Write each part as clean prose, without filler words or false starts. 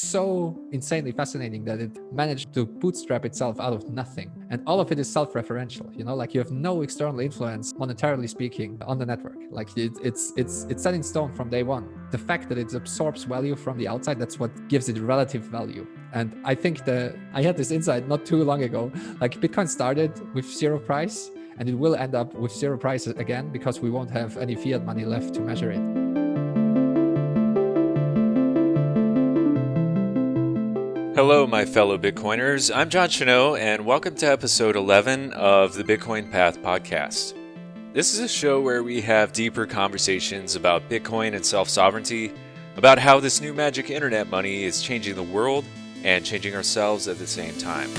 so insanely fascinating that it managed to bootstrap itself out of nothing. And all of it is self-referential, like you have no external influence, monetarily speaking, on the network. Like it's set in stone from day one. The fact that it absorbs value from the outside, that's what gives it relative value. And I think I had this insight not too long ago. Like Bitcoin started with zero price, and it will end up with zero price again because we won't have any fiat money left to measure it. Hello, my fellow Bitcoiners. I'm John Chanot, and welcome to episode 11 of the Bitcoin Path podcast. This is a show where we have deeper conversations about Bitcoin and self-sovereignty, about how this new magic internet money is changing the world and changing ourselves at the same time.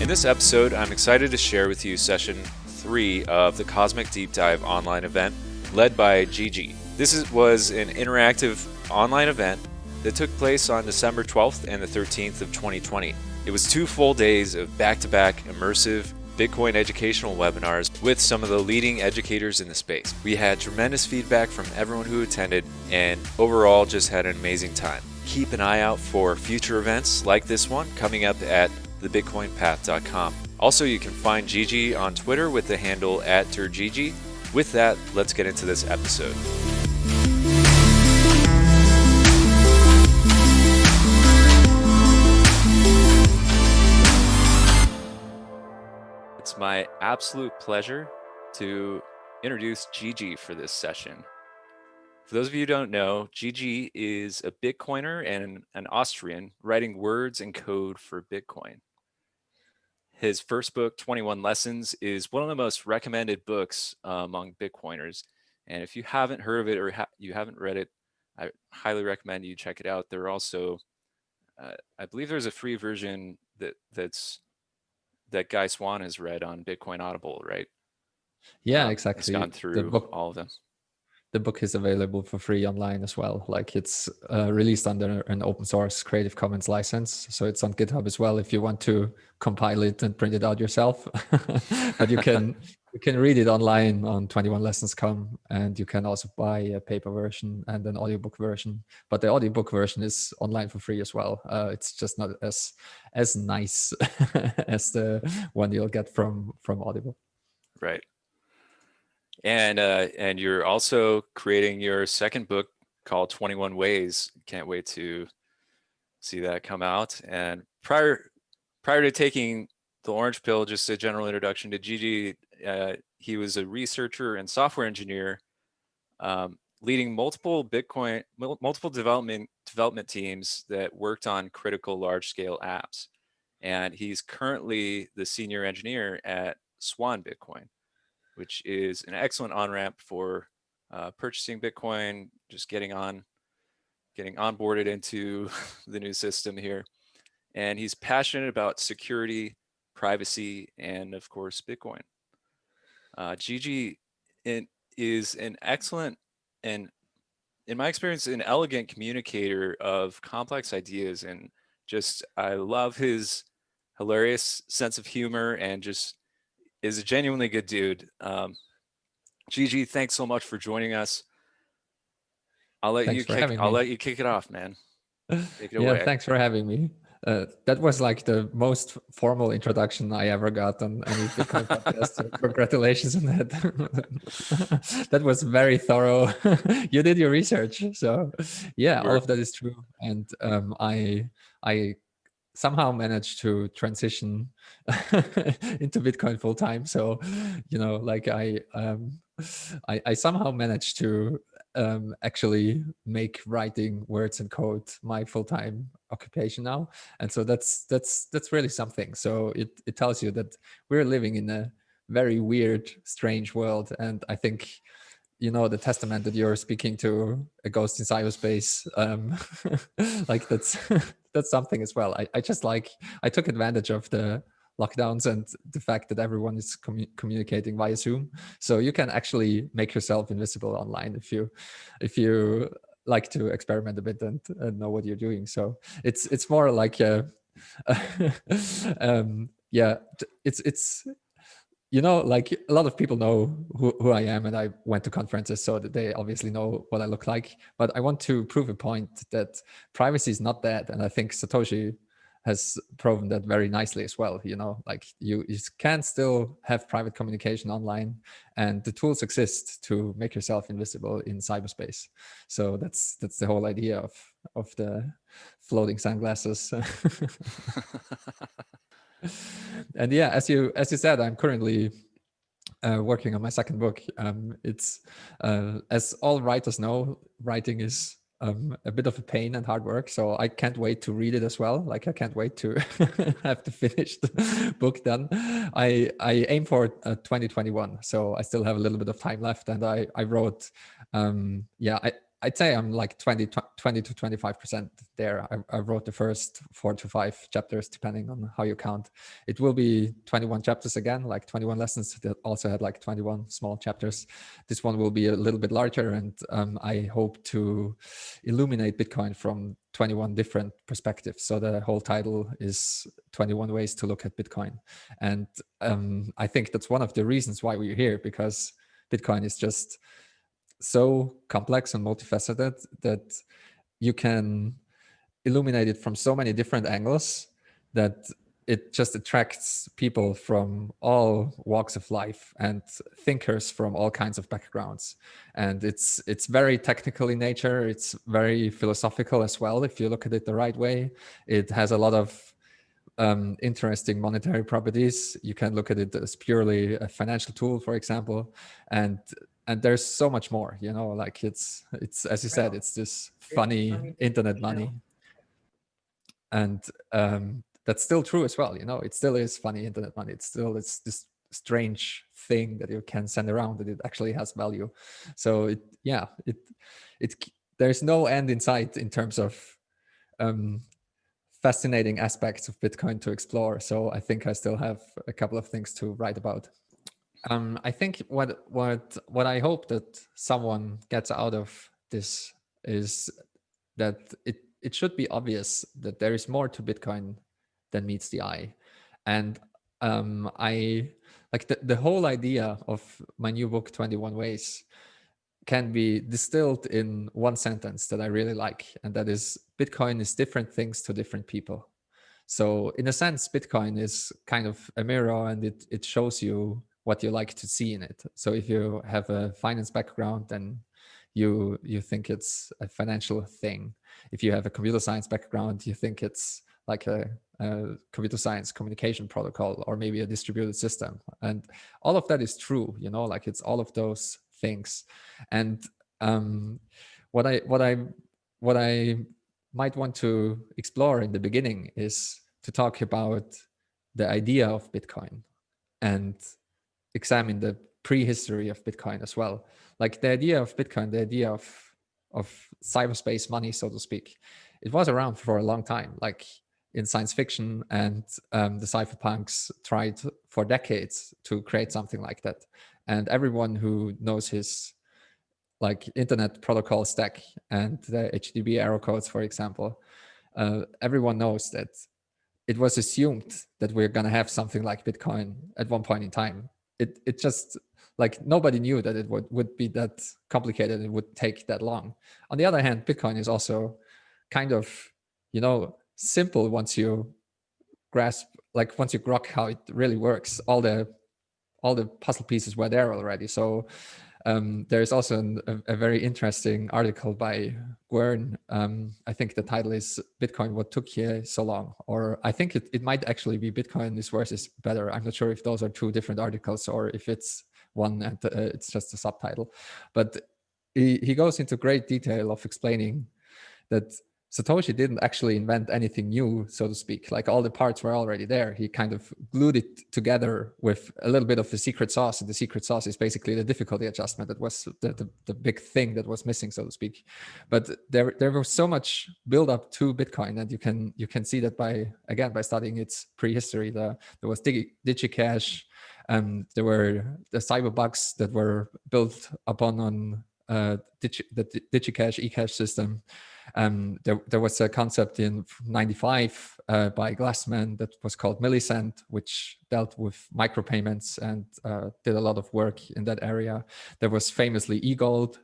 In this episode, I'm excited to share with you session 3 of the Cosmic Deep Dive online event led by Gigi. This was an interactive online event that took place on December 12th and the 13th of 2020. It was 2 full days of back-to-back immersive Bitcoin educational webinars with some of the leading educators in the space. We had tremendous feedback from everyone who attended and overall just had an amazing time. Keep an eye out for future events like this one coming up at thebitcoinpath.com. Also, you can find Gigi on Twitter with the handle @TurGigi. With that, let's get into this episode. It's my absolute pleasure to introduce Gigi for this session. For those of you who don't know, Gigi is a Bitcoiner and an Austrian writing words and code for Bitcoin. His first book, 21 Lessons, is one of the most recommended books among Bitcoiners. And if you haven't heard of it or you haven't read it, I highly recommend you check it out. There are also, I believe there's a free version that Guy Swan has read on Bitcoin Audible, right? Yeah, exactly. He's gone through all of them. The book is available for free online as well. Like it's released under an open source Creative Commons license. So it's on GitHub as well if you want to compile it and print it out yourself. But you can read it online on 21lessons.com, and you can also buy a paper version and an audiobook version. But the audiobook version is online for free as well. It's just not as nice as the one you'll get from Audible. Right. And you're also creating your second book called 21 Ways. Can't wait to see that come out. And prior to taking the orange pill, just a general introduction to Gigi, he was a researcher and software engineer, leading multiple development teams that worked on critical large-scale apps. And he's currently the senior engineer at Swan Bitcoin, which is an excellent on-ramp for purchasing Bitcoin, just getting onboarded into the new system here. And he's passionate about security, privacy, and of course, Bitcoin. Gigi is an excellent and, in my experience, an elegant communicator of complex ideas. And just, I love his hilarious sense of humor and just is a genuinely good dude. Gigi, thanks so much for joining us. I'll let you kick it off, man. Take it away. Yeah, thanks for having me. That was like the most formal introduction I ever got on any Bitcoin podcast. So congratulations on that. That was very thorough. You did your research, so yeah, all of that is true. And I somehow managed to transition into Bitcoin full time. So, like I somehow managed to actually make writing words and code my full-time occupation now. And so that's really something. So it tells you that we're living in a very weird, strange world. And I think, the testament that you're speaking to a ghost in cyberspace, like that's something as well. I just I took advantage of the lockdowns and the fact that everyone is communicating via Zoom. So you can actually make yourself invisible online if you like to experiment a bit and know what you're doing. So it's more like yeah, it's you know, like a lot of people know who I am, and I went to conferences, so that they obviously know what I look like. But I want to prove a point that privacy is not dead, and I think Satoshi has proven that very nicely as well. You know, like you can still have private communication online, and the tools exist to make yourself invisible in cyberspace. So that's the whole idea of the floating sunglasses. And yeah, as you said, I'm currently working on my second book. It's as all writers know, writing is a bit of a pain and hard work. So I can't wait to read it as well. Like I can't wait to have the finished book done. I aim for 2021, so I still have a little bit of time left. And I wrote, I'd say I'm like 20 to 25% there. I wrote the first 4 to 5 chapters, depending on how you count. It will be 21 chapters again, like 21 lessons that also had like 21 small chapters. This one will be a little bit larger, and I hope to illuminate Bitcoin from 21 different perspectives. So the whole title is 21 Ways to Look at Bitcoin. And I think that's one of the reasons why we're here, because Bitcoin is just so complex and multifaceted that you can illuminate it from so many different angles that it just attracts people from all walks of life and thinkers from all kinds of backgrounds. And it's very technical in nature. It's very philosophical as well, if you look at it the right way. It has a lot of interesting monetary properties. You can look at it as purely a financial tool, for example, and there's so much more, you know, like it's as you said, it's this funny internet money. And that's still true as well, you know, it still is funny internet money. It's this strange thing that you can send around, that it actually has value. So it there's no end in sight in terms of fascinating aspects of Bitcoin to explore. So I think I still have a couple of things to write about. I think what I hope that someone gets out of this is that it should be obvious that there is more to Bitcoin than meets the eye. And I like the whole idea of my new book, 21 Ways, can be distilled in one sentence that I really like. And that is, Bitcoin is different things to different people. So in a sense, Bitcoin is kind of a mirror, and it shows you what you like to see in it. So if you have a finance background, then you think it's a financial thing. If you have a computer science background, you think it's like a computer science communication protocol, or maybe a distributed system. And all of that is true, you know, like it's all of those things. And what I might want to explore in the beginning is to talk about the idea of Bitcoin and examine the prehistory of Bitcoin as well. Like the idea of Bitcoin, the idea of cyberspace money, so to speak, it was around for a long time, like in science fiction, and the cypherpunks tried for decades to create something like that. And everyone who knows his like internet protocol stack and the HTTP error codes, for example, everyone knows that it was assumed that we're going to have something like Bitcoin at one point in time. It just like nobody knew that it would be that complicated. It would take that long. On the other hand, Bitcoin is also kind of, you know, simple once you grasp, like once you grok how it really works. All the puzzle pieces were there already. So there's also a very interesting article by Gwern. I think the title is Bitcoin, What Took You So Long? Or I think it might actually be Bitcoin, This Verse is Better. I'm not sure if those are two different articles or if it's one and it's just a subtitle. But he goes into great detail of explaining that Satoshi didn't actually invent anything new, so to speak. Like all the parts were already there. He kind of glued it together with a little bit of the secret sauce. And the secret sauce is basically the difficulty adjustment. That was the big thing that was missing, so to speak. But there was so much build up to Bitcoin, and you can see that by studying its prehistory. There was DigiCash, there were the cyberbugs that were built upon on the DigiCash eCash system. There was a concept in 95 by Glassman that was called Millicent, which dealt with micropayments and did a lot of work in that area. There was famously eGold,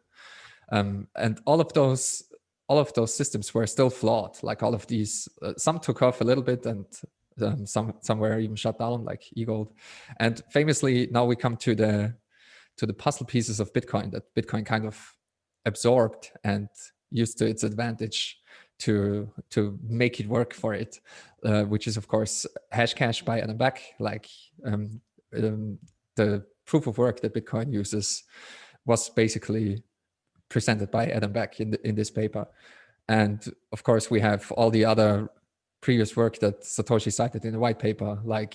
and all of those systems were still flawed. Like all of these, some took off a little bit, and some were even shut down, like eGold. And famously, now we come to the puzzle pieces of Bitcoin that Bitcoin kind of absorbed and used to its advantage to make it work for it, which is of course Hashcash by Adam Back. Like the proof of work that Bitcoin uses was basically presented by Adam Back in this paper. And of course, we have all the other previous work that Satoshi cited in the white paper, like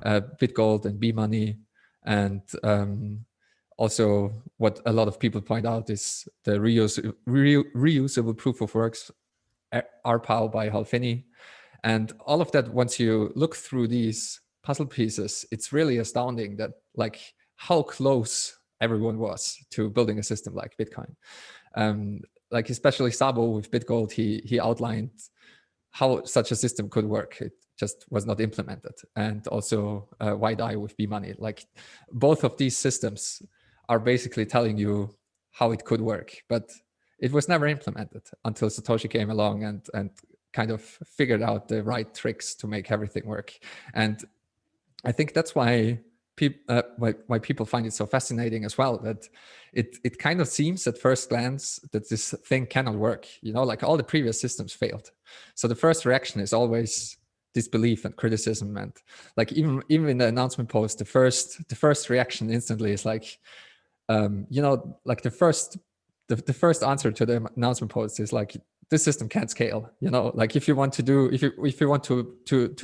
BitGold and B-Money. And also what a lot of people point out is the reusable proof of works, RPow by Hal Finney. And all of that, once you look through these puzzle pieces, it's really astounding that like how close everyone was to building a system like Bitcoin. Like especially Sabo with BitGold, he outlined how such a system could work. It just was not implemented. And also White Eye with B-Money. Like both of these systems are basically telling you how it could work, but it was never implemented until Satoshi came along and kind of figured out the right tricks to make everything work. And I think that's why people find it so fascinating as well, that it kind of seems at first glance that this thing cannot work. You know, like all the previous systems failed. So the first reaction is always disbelief and criticism. And like even in the announcement post, the first reaction instantly is like, you know, like the first answer to the announcement post is like, this system can't scale. You know, like if you want to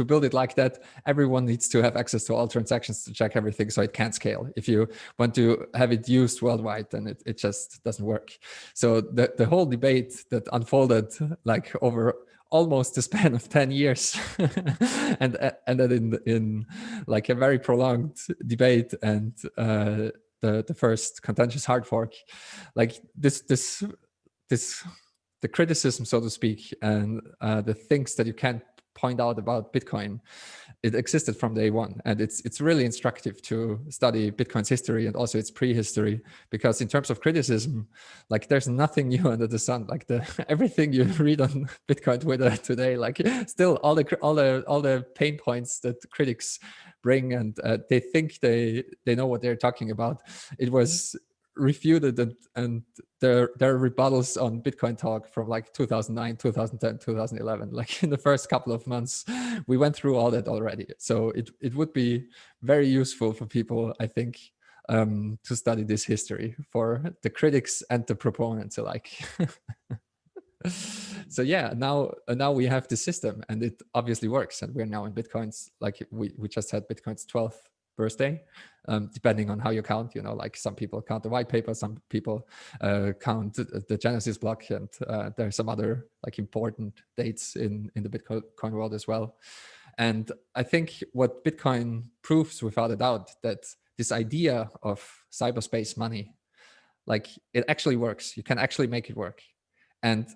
build it like that, everyone needs to have access to all transactions to check everything, so it can't scale. If you want to have it used worldwide, then it just doesn't work. So the whole debate that unfolded like over almost the span of 10 years and ended in like a very prolonged debate and the first contentious hard fork, like this the criticism, so to speak, and the things that you can't point out about Bitcoin, it existed from day one. And it's really instructive to study Bitcoin's history and also its prehistory, because in terms of criticism, like there's nothing new under the sun. Like everything you read on Bitcoin Twitter today, like still all the pain points that critics bring, and they think they know what they're talking about, it was refuted, and their rebuttals on Bitcoin Talk from like 2009, 2010, 2011, like in the first couple of months, we went through all that already. So it would be very useful for people, I think, to study this history for the critics and the proponents alike. So yeah, now we have the system, and it obviously works, and we're now in Bitcoin's, like we just had Bitcoin's 12th birthday, depending on how you count. You know, like some people count the white paper, some people count the Genesis block, and there are some other like important dates in the Bitcoin world as well. And I think what Bitcoin proves without a doubt, that this idea of cyberspace money, like it actually works. You can actually make it work. And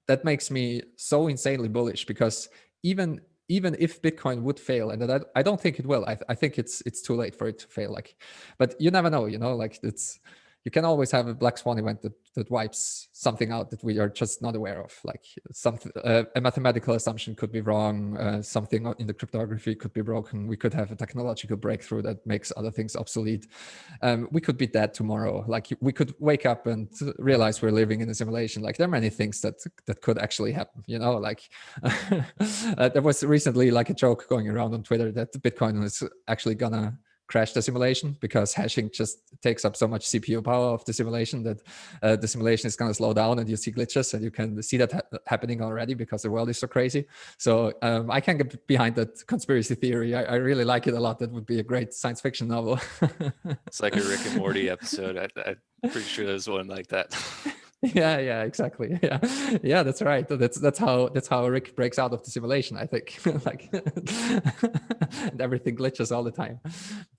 that makes me so insanely bullish, because even if Bitcoin would fail, and that I don't think it will, I think it's too late for it to fail. Like, but you never know, you know, like you can always have a black swan event that wipes something out that we are just not aware of. Like something, a mathematical assumption could be wrong, something in the cryptography could be broken. We could have a technological breakthrough that makes other things obsolete. We could be dead tomorrow. Like we could wake up and realize we're living in a simulation. Like there are many things that could actually happen, you know, like there was recently like a joke going around on Twitter that Bitcoin is actually gonna crash the simulation, because hashing just takes up so much CPU power of the simulation that the simulation is going to slow down, and you see glitches, and you can see that happening already because the world is so crazy. So I can get behind that conspiracy theory. I really like it a lot. That would be a great science fiction novel. It's like a Rick and Morty episode. I'm pretty sure there's one like that. Yeah, exactly. Yeah, that's right. That's how Rick breaks out of the simulation, I think. Like, and everything glitches all the time.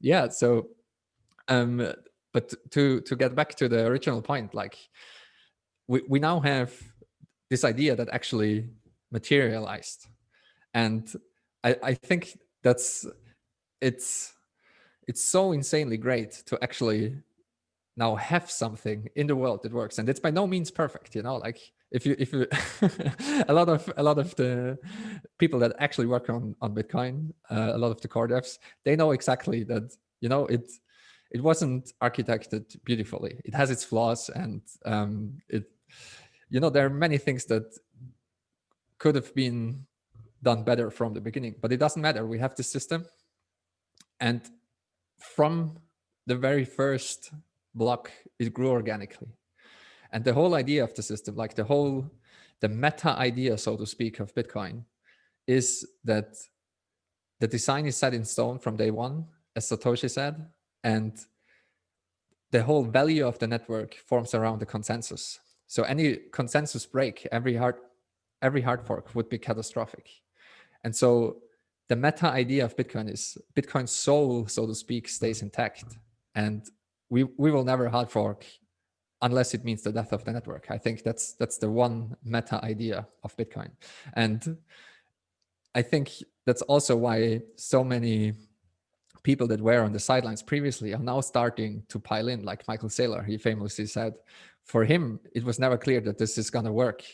Yeah. So, but to get back to the original point, like we now have this idea that actually materialized. And I think it's so insanely great to actually now have something in the world that works. And it's by no means perfect, like if you a lot of the people that actually work on Bitcoin, a lot of the core devs, they know exactly that, it wasn't architected beautifully. It has its flaws, and there are many things that could have been done better from the beginning, but it doesn't matter. We have this system, and from the very first block, it grew organically. And the whole idea of the system, like the meta idea, so to speak, of Bitcoin, is that the design is set in stone from day one, as Satoshi said, and the whole value of the network forms around the consensus. So any consensus break, every hard fork would be catastrophic. And so the meta idea of Bitcoin is Bitcoin's soul, so to speak, stays intact. And we will never hard fork unless it means the death of the network. I think that's the one meta idea of Bitcoin. And I think that's also why so many people that were on the sidelines previously are now starting to pile in, like Michael Saylor. He famously said, for him, it was never clear that this is going to work.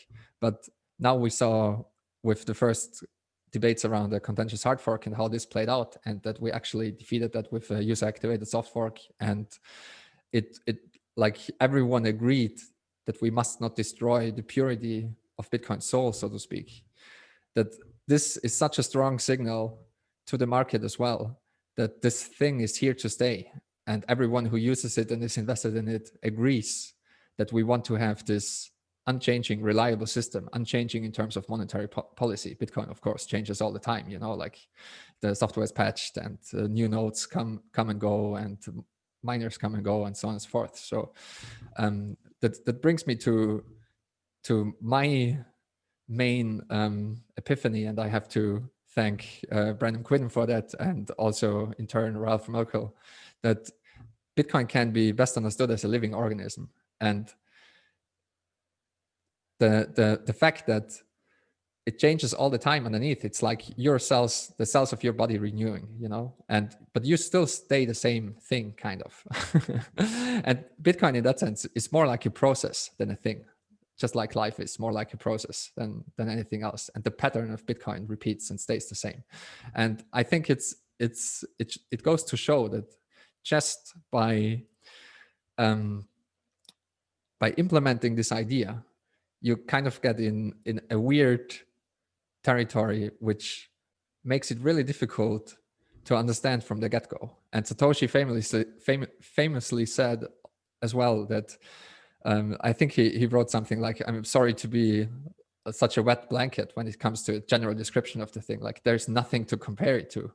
But now we saw with the first debates around the contentious hard fork and how this played out, and that we actually defeated that with a user-activated soft fork. And it like everyone agreed that we must not destroy the purity of Bitcoin's soul, so to speak. That this is such a strong signal to the market as well, that this thing is here to stay. And everyone who uses it and is invested in it agrees that we want to have this unchanging, reliable system, unchanging in terms of monetary policy. Bitcoin, of course, changes all the time, like the software is patched and new nodes come and go, and miners come and go, and so on and so forth. So that brings me to my main epiphany, and I have to thank Brandon Quinn for that, and also in turn Ralph Merkel, that Bitcoin can be best understood as a living organism. And the fact that it changes all the time underneath, it's like your cells, the cells of your body renewing, but you still stay the same thing, kind of. And Bitcoin in that sense is more like a process than a thing. Just like life is more like a process than anything else. And the pattern of Bitcoin repeats and stays the same. And I think it goes to show that just by implementing this idea, you kind of get in a weird territory, which makes it really difficult to understand from the get-go. And Satoshi famously said as well that I think he wrote something like, I'm sorry to be such a wet blanket when it comes to a general description of the thing, like there's nothing to compare it to.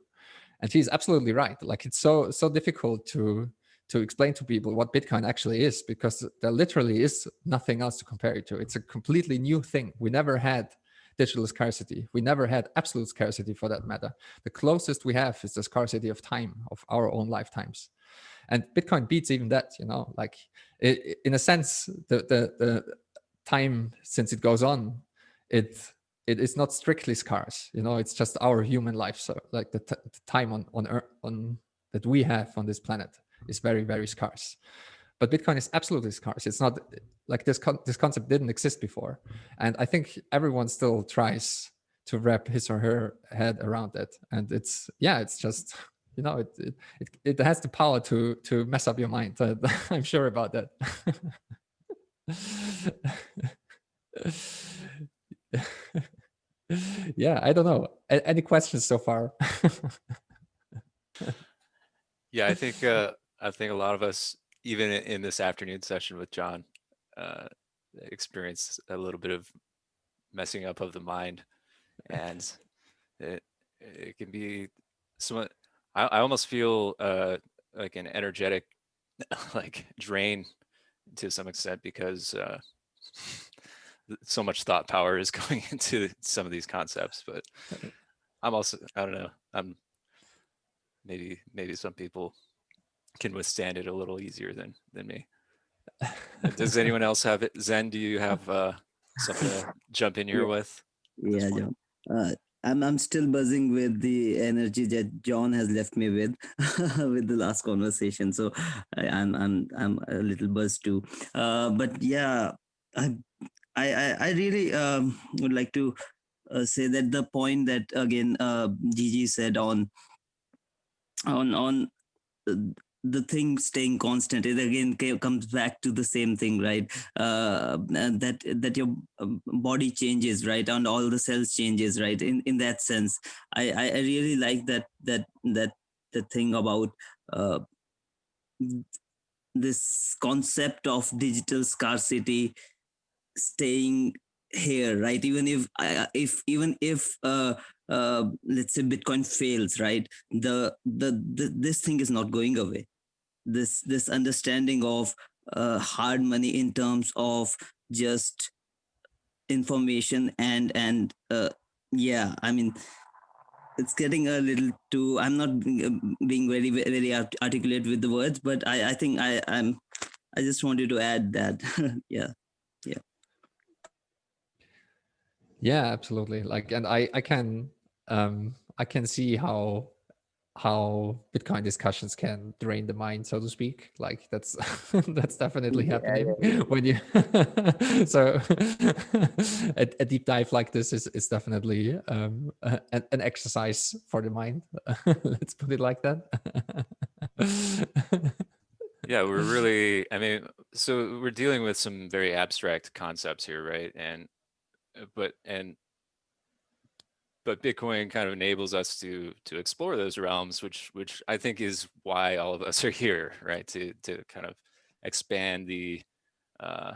And he's absolutely right. Like it's so difficult to explain to people what Bitcoin actually is, because there literally is nothing else to compare it to. It's a completely new thing. We never had digital scarcity. We never had absolute scarcity, for that matter. The closest we have is the scarcity of time, of our own lifetimes. And Bitcoin beats even that, like in a sense, the time since it goes on, it is not strictly scarce. It's just our human life. So like the time on Earth, that we have on this planet is very, very scarce. But Bitcoin is absolutely scarce. It's not like this concept didn't exist before. And I think everyone still tries to wrap his or her head around it. And it's just, it has the power to mess up your mind. I'm sure about that. Yeah, I don't know. Any questions so far? Yeah, I think a lot of us, even in this afternoon session with John, experienced a little bit of messing up of the mind, and it can be somewhat. I almost feel like an energetic like drain to some extent, because so much thought power is going into some of these concepts. But I'm also, I don't know, I'm maybe some people can withstand it a little easier than me. Does anyone else have it? Zen, do you have something to jump in here with at this Yeah, point? John. I'm still buzzing with the energy that John has left me with with the last conversation. So I'm a little buzzed too. But yeah, I I really would like to say that the point that again Gigi said on uh, the thing staying constant, it again comes back to the same thing, right? That your body changes, right, and all the cells changes, right? In that sense, I really like that the thing about uh, this concept of digital scarcity staying here, right? Even if let's say Bitcoin fails, right, the this thing is not going away. This understanding of hard money in terms of just information and yeah, I mean, it's getting a little too, I'm not being very articulate with the words, but I think I just wanted to add that. Yeah, yeah. Yeah, absolutely. Like, and I can see how Bitcoin discussions can drain the mind, so to speak. Like that's that's definitely Yeah, happening yeah, when you. So a deep dive like this is definitely an exercise for the mind. Let's put it like that. Yeah, we're really, I mean, so we're dealing with some very abstract concepts here, right? And but and but Bitcoin kind of enables us to explore those realms, which I think is why all of us are here, right? To kind of expand uh,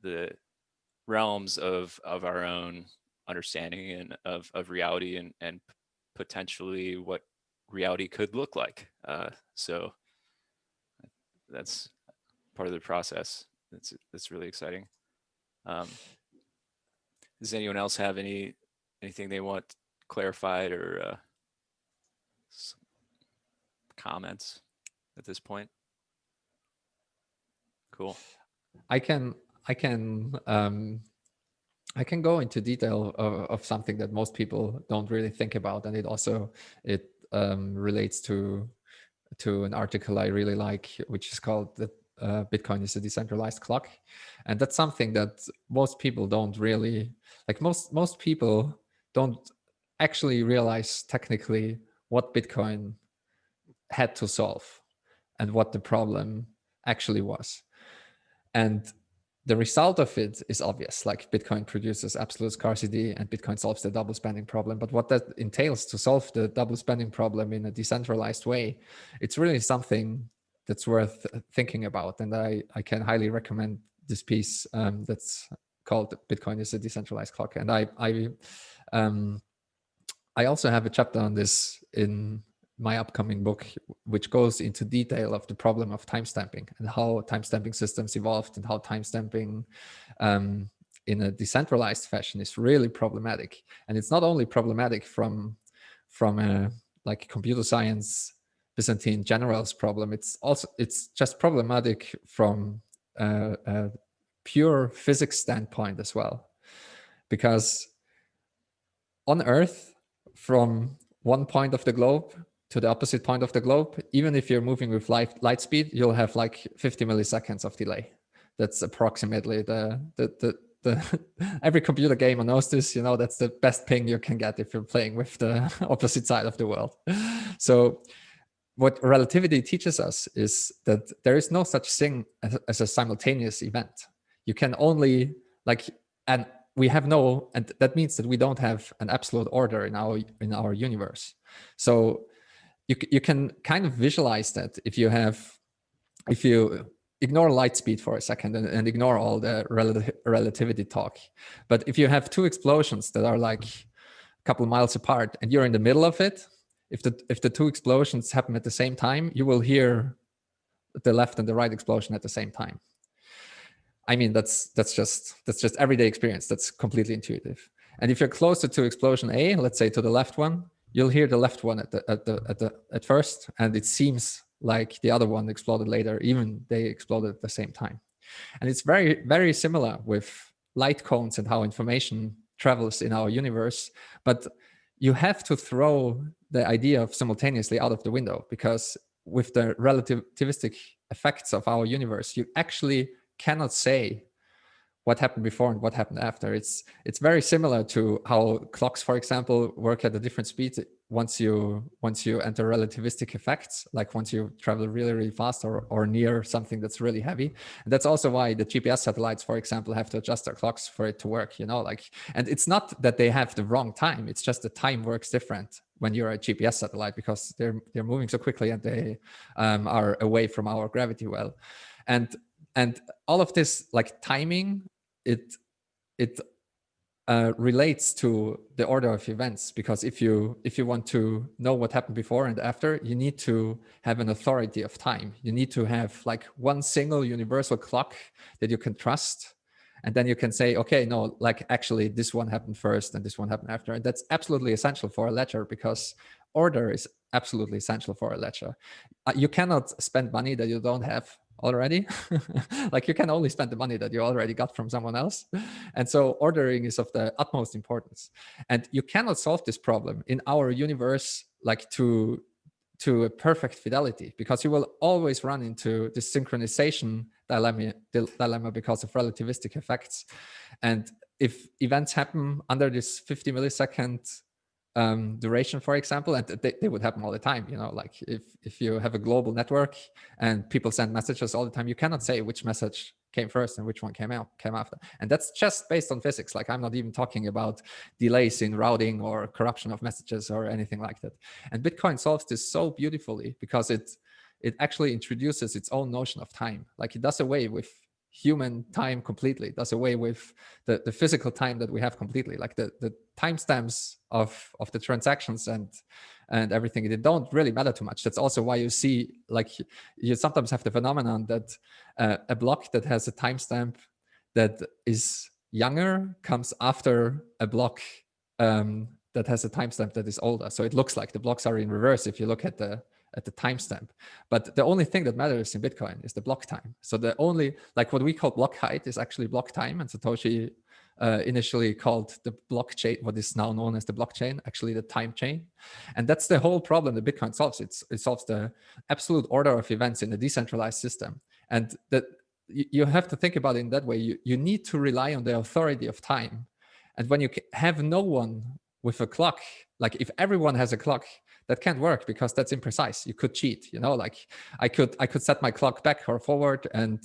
the realms of our own understanding and of reality and potentially what reality could look like. So that's part of the process. That's really exciting. Um, does anyone else have anything they want clarified or comments at this point? Cool. I can I can I can go into detail of something that most people don't really think about, and it relates to an article I really like, which is called "The Bitcoin is a Decentralized Clock," and that's something that most people don't really like. Most people don't actually realize technically what Bitcoin had to solve and what the problem actually was. And the result of it is obvious, like Bitcoin produces absolute scarcity and Bitcoin solves the double spending problem. But what that entails to solve the double spending problem in a decentralized way, it's really something that's worth thinking about. And I can highly recommend this piece that's called Bitcoin is a Decentralized Clock. And um, I also have a chapter on this in my upcoming book, which goes into detail of the problem of timestamping and how timestamping systems evolved and how timestamping in a decentralized fashion is really problematic. And it's not only problematic from a like computer science Byzantine generals problem. It's just problematic from a pure physics standpoint as well, because on Earth, from one point of the globe to the opposite point of the globe, even if you're moving with light speed, you'll have like 50 milliseconds of delay. That's approximately the every computer gamer knows this. You know, that's the best ping you can get if you're playing with the opposite side of the world. So what relativity teaches us is that there is no such thing as a simultaneous event. You can only like, and we have no, and that means that we don't have an absolute order in our universe. So you can kind of visualize that if you ignore light speed for a second and ignore all the relativity talk. But if you have two explosions that are like a couple of miles apart and you're in the middle of it, if the two explosions happen at the same time, you will hear the left and the right explosion at the same time. I mean, that's just everyday experience. That's completely intuitive. And if you're closer to explosion A, let's say to the left one, you'll hear the left one at first, and it seems like the other one exploded later, even they exploded at the same time. And it's very, very similar with light cones and how information travels in our universe. But you have to throw the idea of simultaneously out of the window, because with the relativistic effects of our universe, you actually cannot say what happened before and what happened after. It's very similar to how clocks, for example, work at a different speed once you enter relativistic effects, like once you travel really, really fast or near something that's really heavy. And that's also why the GPS satellites, for example, have to adjust their clocks for it to work, you know, like, and it's not that they have the wrong time, it's just the time works different when you're a GPS satellite, because they're moving so quickly and they are away from our gravity well. And all of this, like timing, it relates to the order of events, because if you want to know what happened before and after, you need to have an authority of time. You need to have like one single universal clock that you can trust, and then you can say, okay, no, like actually this one happened first and this one happened after. And that's absolutely essential for a ledger, because order is absolutely essential for a ledger. You cannot spend money that you don't have already. Like you can only spend the money that you already got from someone else. And so ordering is of the utmost importance. And you cannot solve this problem in our universe like to a perfect fidelity, because you will always run into this synchronization dilemma because of relativistic effects. And if events happen under this 50 millisecond duration, for example, and they would happen all the time, you know, like if you have a global network and people send messages all the time, you cannot say which message came first and which one came after. And that's just based on physics. Like I'm not even talking about delays in routing or corruption of messages or anything like that. And Bitcoin solves this so beautifully, because it actually introduces its own notion of time. Like it does away with human time completely. It does away with the physical time that we have completely. Like the timestamps of the transactions and everything, they don't really matter too much. That's also why you see, like, you sometimes have the phenomenon that a block that has a timestamp that is younger comes after a block that has a timestamp that is older. So it looks like the blocks are in reverse if you look at the timestamp. But the only thing that matters in Bitcoin is the block time. So the only, like what we call block height is actually block time. And Satoshi initially called the blockchain, what is now known as the blockchain, actually the time chain. And that's the whole problem that Bitcoin solves. It solves the absolute order of events in a decentralized system. And that you have to think about it in that way. You need to rely on the authority of time. And when you have no one with a clock, like if everyone has a clock, that can't work, because that's imprecise. You could cheat, you know, like I could set my clock back or forward and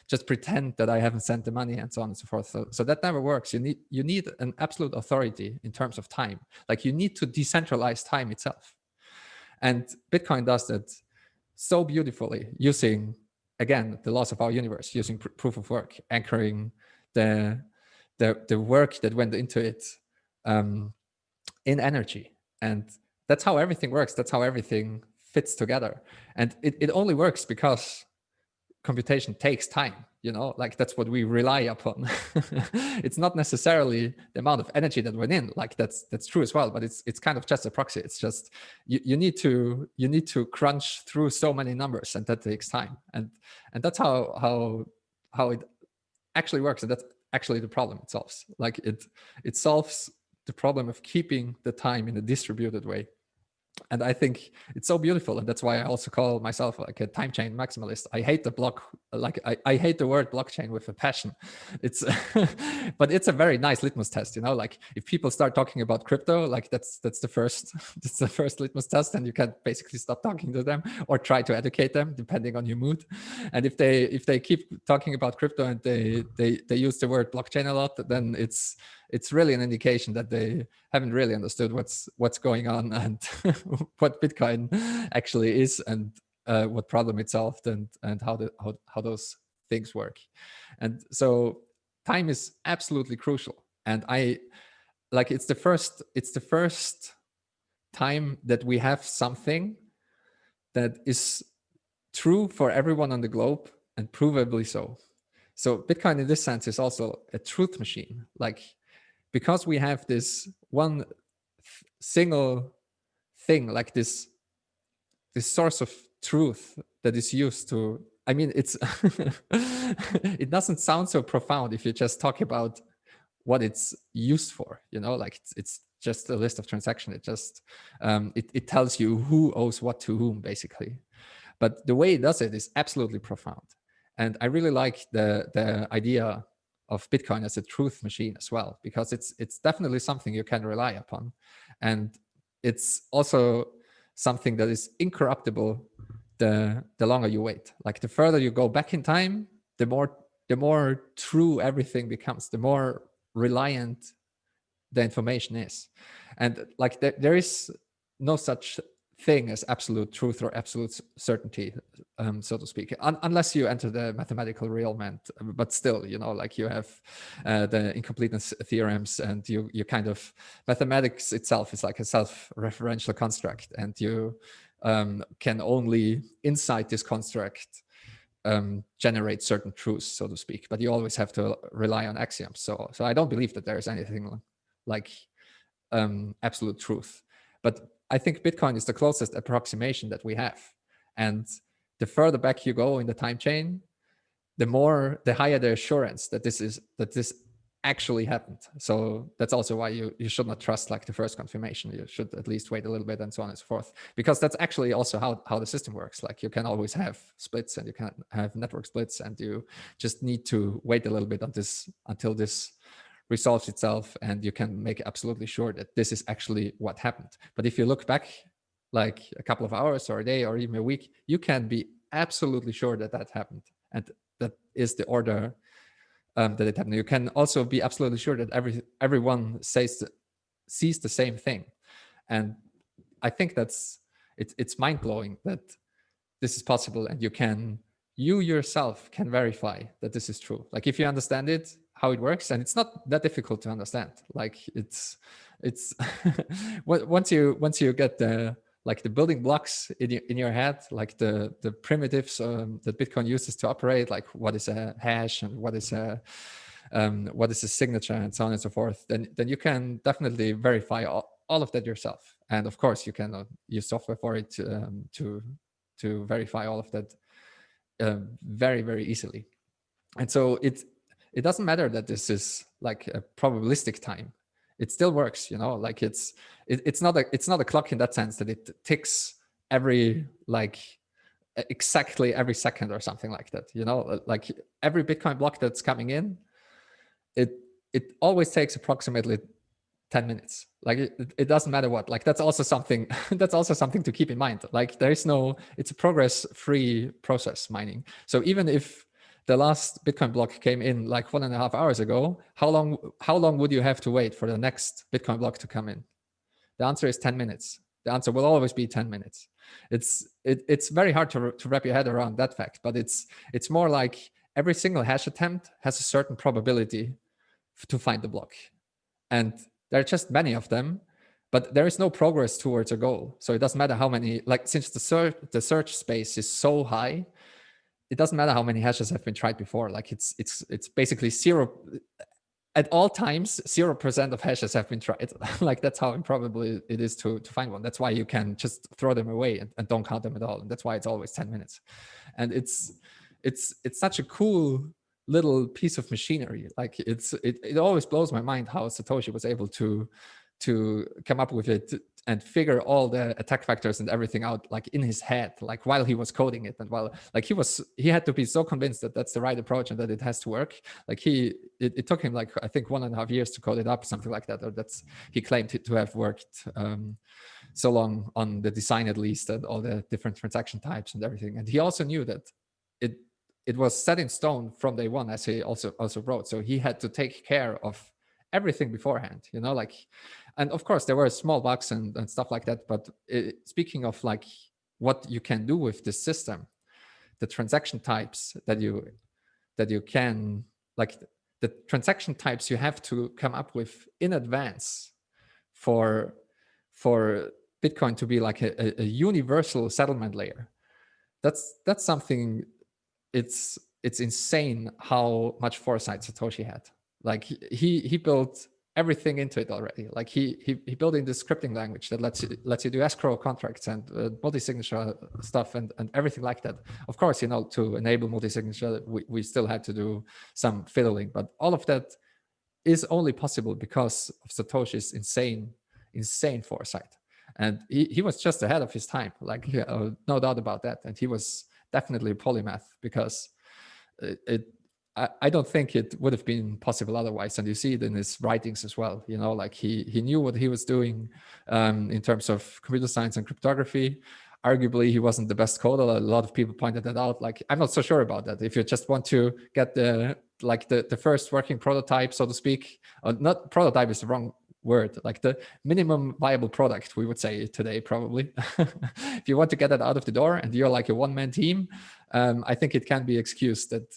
just pretend that I haven't sent the money and so on and so forth. So that never works. You need an absolute authority in terms of time. Like you need to decentralize time itself. And Bitcoin does that so beautifully, using, again, the laws of our universe, using proof of work, anchoring the work that went into it in energy. And that's how everything works. That's how everything fits together. And it only works because computation takes time, you know, like that's what we rely upon. It's not necessarily the amount of energy that went in, like that's true as well, but it's kind of just a proxy. It's just you need to crunch through so many numbers, and that takes time. And that's how it actually works. And that's actually the problem it solves. Like it solves the problem of keeping the time in a distributed way. And I think it's so beautiful. And that's why I also call myself like a time chain maximalist. I hate the block, like I hate the word blockchain with a passion. It's, but it's a very nice litmus test, you know, like if people start talking about crypto, like that's the first litmus test, and you can basically stop talking to them or try to educate them depending on your mood. And if they keep talking about crypto and they use the word blockchain a lot, then it's really an indication that they haven't really understood what's going on and what Bitcoin actually is, and what problem it solved, and how those things work. And so time is absolutely crucial. And it's the first time that we have something that is true for everyone on the globe, and provably so. So Bitcoin in this sense is also a truth machine. Like, because we have this one single thing, like this source of truth that is used to I mean, it's it doesn't sound so profound if you just talk about what it's used for, you know, like it's just a list of transactions. It just it tells you who owes what to whom, basically. But the way it does it is absolutely profound. And I really like the idea of Bitcoin as a truth machine as well, because it's definitely something you can rely upon. And it's also something that is incorruptible the longer you wait. Like the further you go back in time, the more true everything becomes, the more reliant the information is. And like there is no such thing as absolute truth or absolute certainty, so to speak, unless you enter the mathematical realm. And but still, you know, like you have the incompleteness theorems, and you kind of, mathematics itself is like a self-referential construct, and you can only inside this construct generate certain truths, so to speak, but you always have to rely on axioms. So I don't believe that there's anything like absolute truth. But I think Bitcoin is the closest approximation that we have. And the further back you go in the time chain, the higher the assurance that this actually happened. So that's also why you should not trust like the first confirmation. You should at least wait a little bit, and so on and so forth, because that's actually also how the system works. Like you can always have splits, and you can have network splits, and you just need to wait a little bit until this resolves itself, and you can make absolutely sure that this is actually what happened. But if you look back like a couple of hours or a day or even a week, you can be absolutely sure that happened, and that is the order that it happened. You can also be absolutely sure that everyone sees the same thing. And I think it's mind-blowing that this is possible, and you yourself can verify that this is true. Like if you understand it, how it works, and it's not that difficult to understand. Like it's once you get the building blocks in your head, like the primitives that Bitcoin uses to operate, like what is a hash and what is a signature and so on and so forth, then you can definitely verify all of that yourself. And of course, you can use software for it to verify all of that very, very easily. And so it doesn't matter that this is like a probabilistic time. It still works, you know, like it's not a clock in that sense that it ticks every exactly every second or something like that, you know, like every Bitcoin block that's coming in, it always takes approximately 10 minutes. Like it doesn't matter what, like that's also something to keep in mind. Like it's a progress free process, mining. So even if the last Bitcoin block came in like 1.5 hours ago, how long would you have to wait for the next Bitcoin block to come in? The answer is 10 minutes. The answer will always be 10 minutes. It's very hard to wrap your head around that fact, but it's more like every single hash attempt has a certain probability to find the block. And there are just many of them, but there is no progress towards a goal. So it doesn't matter how many, like since the search space is so high, it doesn't matter how many hashes have been tried before. Like it's basically zero. At all times, 0% of hashes have been tried. Like that's how improbable it is to find one. That's why you can just throw them away and don't count them at all. And that's why it's always 10 minutes. And it's such a cool little piece of machinery. Like it always blows my mind how Satoshi was able to come up with it and figure all the attack vectors and everything out like in his head, like while he was coding it, and while like he had to be so convinced that that's the right approach and that it has to work. Like it took him like I think 1.5 years to code it up, something like that, or he claimed to have worked so long on the design at least, and all the different transaction types and everything. And he also knew that it was set in stone from day one, as he also wrote. So he had to take care of everything beforehand, you know, like, and of course there were small bugs and stuff like that. But speaking of like what you can do with this system, the transaction types that you can, like the transaction types you have to come up with in advance for Bitcoin to be like a universal settlement layer. That's something. It's insane how much foresight Satoshi had. Like he built everything into it already. Like he built in this scripting language that lets you do escrow contracts and multi-signature stuff and everything like that. Of course, you know, to enable multi-signature, we still had to do some fiddling, but all of that is only possible because of Satoshi's insane foresight. And he was just ahead of his time, like no doubt about that. And he was definitely a polymath, because I don't think it would have been possible otherwise. And you see it in his writings as well. You know, like he knew what he was doing in terms of computer science and cryptography. Arguably, he wasn't the best coder. A lot of people pointed that out. Like, I'm not so sure about that. If you just want to get the first working prototype, so to speak, or not prototype is the wrong word, like the minimum viable product, we would say today, probably. If you want to get that out of the door and you're like a one-man team, I think it can be excused that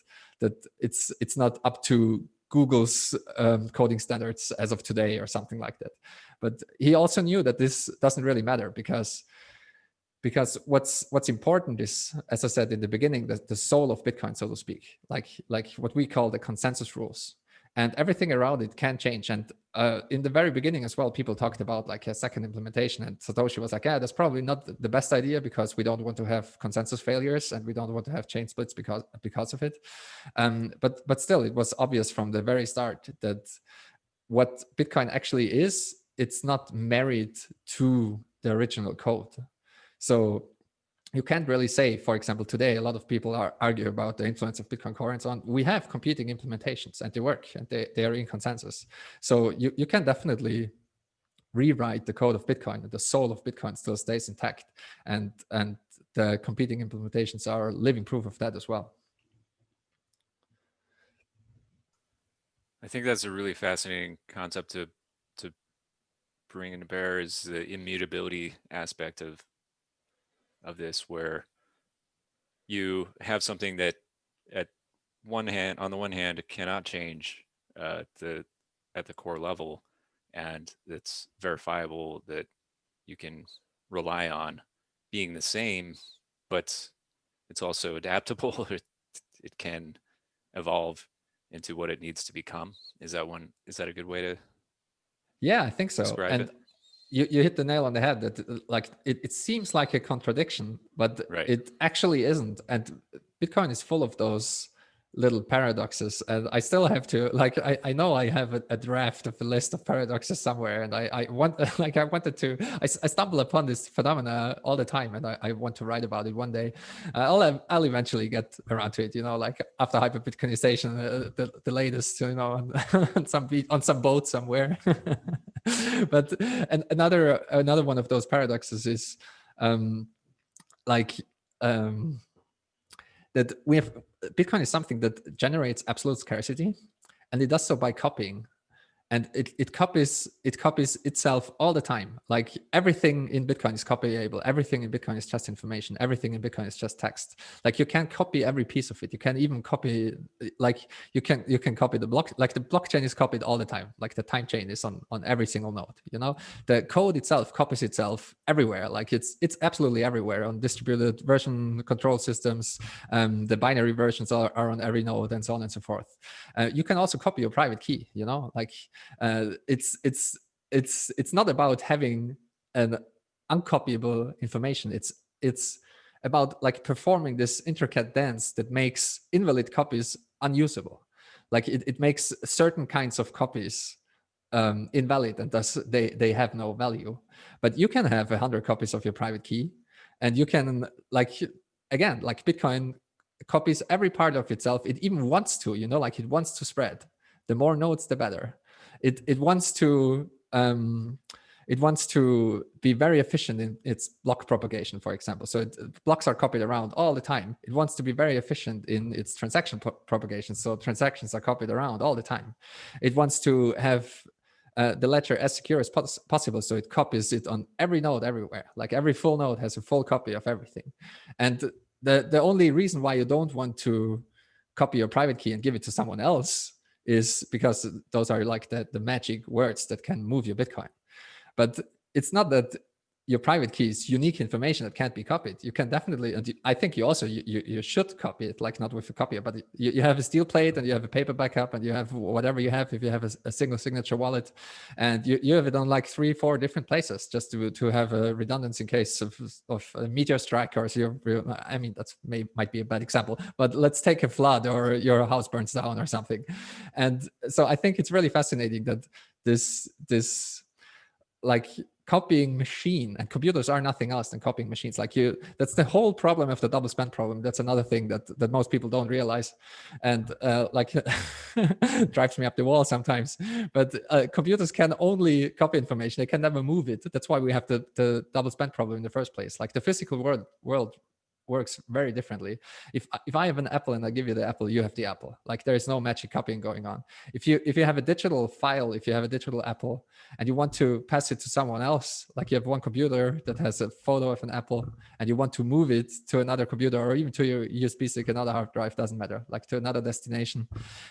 it's not up to Google's coding standards as of today or something like that. But he also knew that this doesn't really matter, because what's important is, as I said in the beginning, the soul of Bitcoin, so to speak, like what we call the consensus rules. And everything around it can change. And in the very beginning as well, people talked about like a second implementation, and Satoshi was like, yeah, that's probably not the best idea, because we don't want to have consensus failures and we don't want to have chain splits because of it. But still, it was obvious from the very start that what Bitcoin actually is, it's not married to the original code. So you can't really say, for example, today, a lot of people argue about the influence of Bitcoin Core and so on. We have competing implementations and they work and they are in consensus. So you can definitely rewrite the code of Bitcoin, and the soul of Bitcoin still stays intact. And the competing implementations are living proof of that as well. I think that's a really fascinating concept to bring into bear, is the immutability aspect of this, where you have something that on the one hand cannot change at the core level, and that's verifiable, that you can rely on being the same, but it's also adaptable. It can evolve into what it needs to become. Is that a good way to I think so. describe and it? You hit the nail on the head, that like it seems like a contradiction, but Right. it actually isn't. And Bitcoin is full of those little paradoxes. And I still have to, like, I know I have a draft of a list of paradoxes somewhere, and I stumble upon this phenomena all the time, and I want to write about it one day. I'll eventually get around to it, you know, like after hyper-Bitcoinization, the latest, you know, on some boat somewhere. But another one of those paradoxes is that we have Bitcoin is something that generates absolute scarcity, and it does so by copying. And it copies itself all the time. Like everything in Bitcoin is copyable. Everything in Bitcoin is just information. Everything in Bitcoin is just text. Like you can't copy every piece of it. You can even copy, like you can copy the block. Like the blockchain is copied all the time. Like the time chain is on every single node. You know, the code itself copies itself everywhere. Like it's absolutely everywhere on distributed version control systems. The binary versions are on every node, and so on and so forth. You can also copy your private key. You know, like. It's not about having an uncopyable information. It's about like performing this intricate dance that makes invalid copies unusable. Like it makes certain kinds of copies invalid, and thus they have no value. But you can have 100 copies of your private key, and you can, like, again, like Bitcoin copies every part of itself. It even wants to, you know, like it wants to spread. The more nodes, the better. It wants to be very efficient in its block propagation, for example. So blocks are copied around all the time. It wants to be very efficient in its transaction propagation. So transactions are copied around all the time. It wants to have the ledger as secure as possible. So it copies it on every node everywhere. Like every full node has a full copy of everything. And the only reason why you don't want to copy your private key and give it to someone else is because those are like the magic words that can move your Bitcoin. But it's not that your private key is unique information that can't be copied. You can definitely, and I think you also, you should copy it, like not with a copier, but you have a steel plate and you have a paper backup and you have whatever you have, if you have a single signature wallet, and you have it on like 3-4 different places just to have a redundancy in case of a meteor strike, or I mean, that's might be a bad example, but let's take a flood or your house burns down or something. And so I think it's really fascinating that this like copying machine, and computers are nothing else than copying machines. Like that's the whole problem of the double spend problem. That's another thing that most people don't realize, and like drives me up the wall sometimes. But computers can only copy information; they can never move it. That's why we have the double spend problem in the first place. Like the physical world works very differently. If I have an apple and I give you the apple, you have the apple. Like there is no magic copying going on. If you have a digital file, if you have a digital apple, and you want to pass it to someone else, like you have one computer that has a photo of an apple and you want to move it to another computer or even to your USB stick, another hard drive, doesn't matter, like to another destination,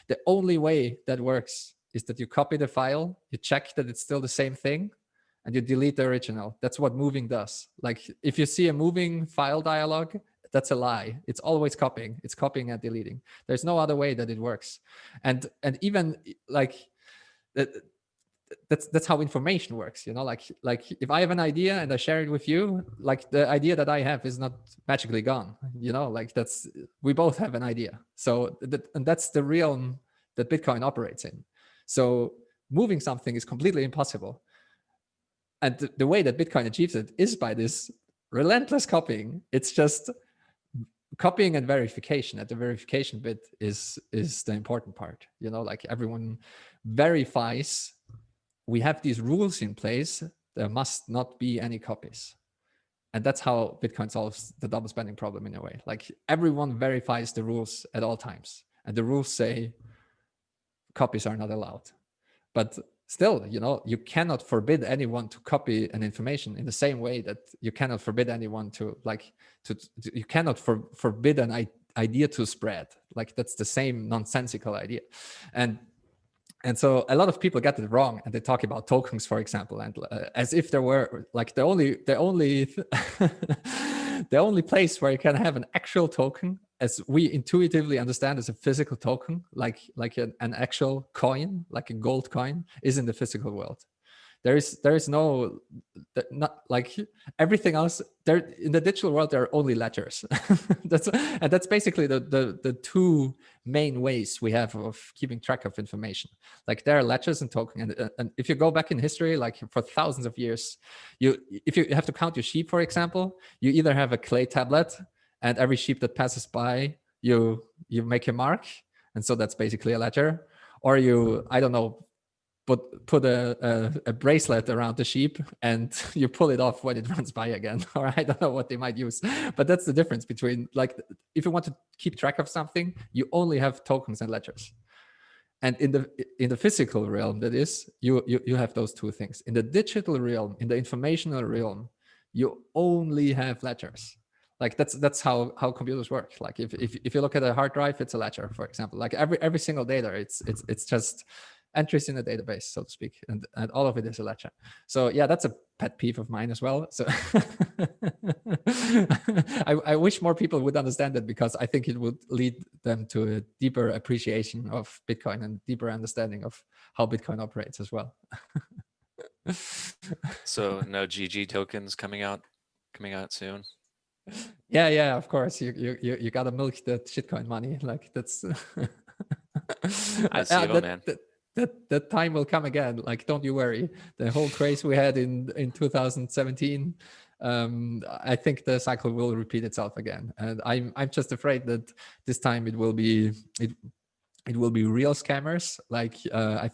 the only way that works is that you copy the file, you check that it's still the same thing, and you delete the original. That's what moving does. Like if you see a moving file dialog, that's a lie. It's always copying. It's copying and deleting. There's no other way that it works. And even like that's how information works, you know, like if I have an idea and I share it with you, like the idea that I have is not magically gone, you know, like we both have an idea. So and that's the realm that Bitcoin operates in. So moving something is completely impossible. And the way that Bitcoin achieves it is by this relentless copying. It's just copying and verification. At the verification bit is the important part. You know, like everyone verifies. We have these rules in place. There must not be any copies. And that's how Bitcoin solves the double spending problem in a way. Like everyone verifies the rules at all times. And the rules say copies are not allowed. But still, you know, you cannot forbid anyone to copy an information in the same way that you cannot forbid anyone to you cannot forbid an idea to spread. Like that's the same nonsensical idea. And so a lot of people get it wrong, and they talk about tokens, for example, and as if there were like the only the only place where you can have an actual token, as we intuitively understand as a physical token, like an actual coin, like a gold coin, is in the physical world. There is no, not like everything else. There in the digital world, there are only ledgers. that's basically the two main ways we have of keeping track of information. Like there are ledgers and token, and if you go back in history, like for thousands of years, if you have to count your sheep, for example, you either have a clay tablet, and every sheep that passes by, you make a mark, and so that's basically a ledger, or you, I don't know, put a bracelet around the sheep and you pull it off when it runs by again, or I don't know what they might use, but that's the difference between, like, if you want to keep track of something, you only have tokens and ledgers. And in the physical realm, that is, you have those two things. In the digital realm, in the informational realm, you only have ledgers. Like that's how computers work. Like if you look at a hard drive, it's a ledger, for example. Like every single data, it's just entries in a database, so to speak, and all of it is a ledger. So yeah, that's a pet peeve of mine as well. So I wish more people would understand that, because I think it would lead them to a deeper appreciation of Bitcoin and deeper understanding of how Bitcoin operates as well. So no Gigi tokens coming out soon. Yeah, of course. You gotta milk that shitcoin money. Like that's man. That time will come again. Like, don't you worry. The whole craze we had in 2017, I think the cycle will repeat itself again. And I'm just afraid that this time it will be real scammers. Like I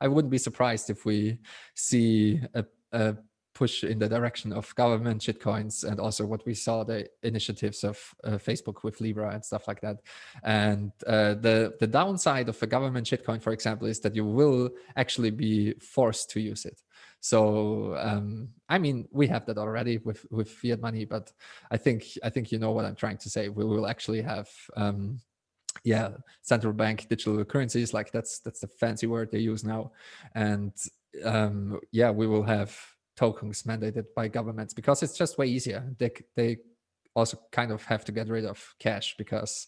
wouldn't be surprised if we see a push in the direction of government shitcoins, and also what we saw, the initiatives of Facebook with Libra and stuff like that. And the downside of a government shitcoin, for example, is that you will actually be forced to use it. So I mean, we have that already with fiat money, but I think you know what I'm trying to say. We will actually have central bank digital currencies. Like that's the fancy word they use now. And we will have tokens mandated by governments, because it's just way easier. They also kind of have to get rid of cash because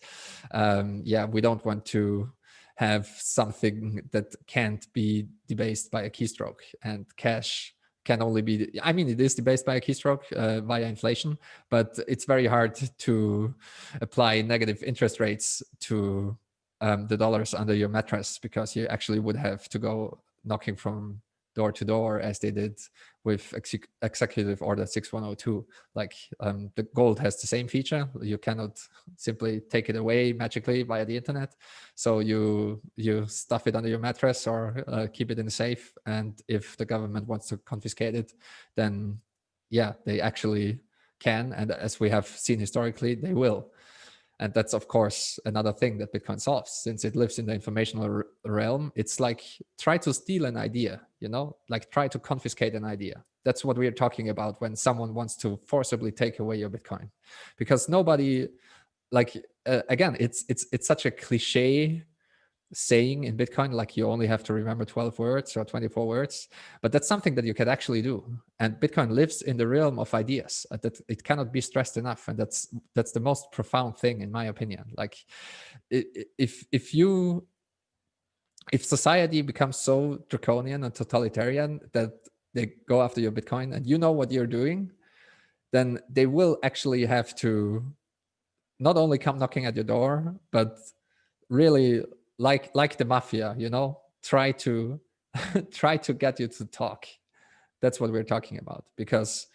we don't want to have something that can't be debased by a keystroke, and cash can only be, I mean, it is debased by a keystroke via inflation, but it's very hard to apply negative interest rates to the dollars under your mattress, because you actually would have to go knocking from door to door as they did with Executive Order 6102. Like the gold has the same feature. You cannot simply take it away magically via the internet. So you stuff it under your mattress or keep it in the safe. And if the government wants to confiscate it, then yeah, they actually can. And as we have seen historically, they will. And that's, of course, another thing that Bitcoin solves. Since it lives in the informational realm, it's like try to steal an idea, like try to confiscate an idea. That's what we're talking about when someone wants to forcibly take away your Bitcoin. Because nobody, again, it's such a cliche saying in Bitcoin, like you only have to remember 12 words or 24 words, but that's something that you can actually do. And Bitcoin lives in the realm of ideas, that it cannot be stressed enough. And that's the most profound thing, in my opinion. Like if society becomes so draconian and totalitarian that they go after your Bitcoin and you know what you're doing, then they will actually have to not only come knocking at your door, but really like the mafia, try to try to get you to talk. That's what we're talking about, because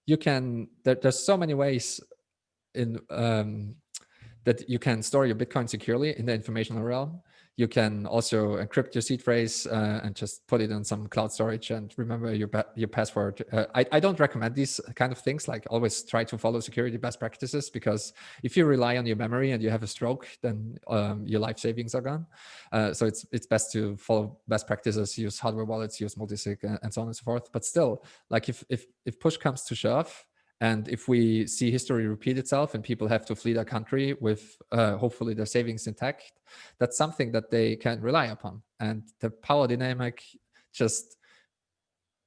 you can there's so many ways in that you can store your Bitcoin securely in the informational realm. You can also encrypt your seed phrase and just put it on some cloud storage and remember your password. I don't recommend these kind of things. Like, always try to follow security best practices, because if you rely on your memory and you have a stroke, then your life savings are gone. So it's best to follow best practices, use hardware wallets, use multisig, and so on and so forth. But still, like if push comes to shove, and if we see history repeat itself and people have to flee their country with hopefully their savings intact, that's something that they can rely upon. And the power dynamic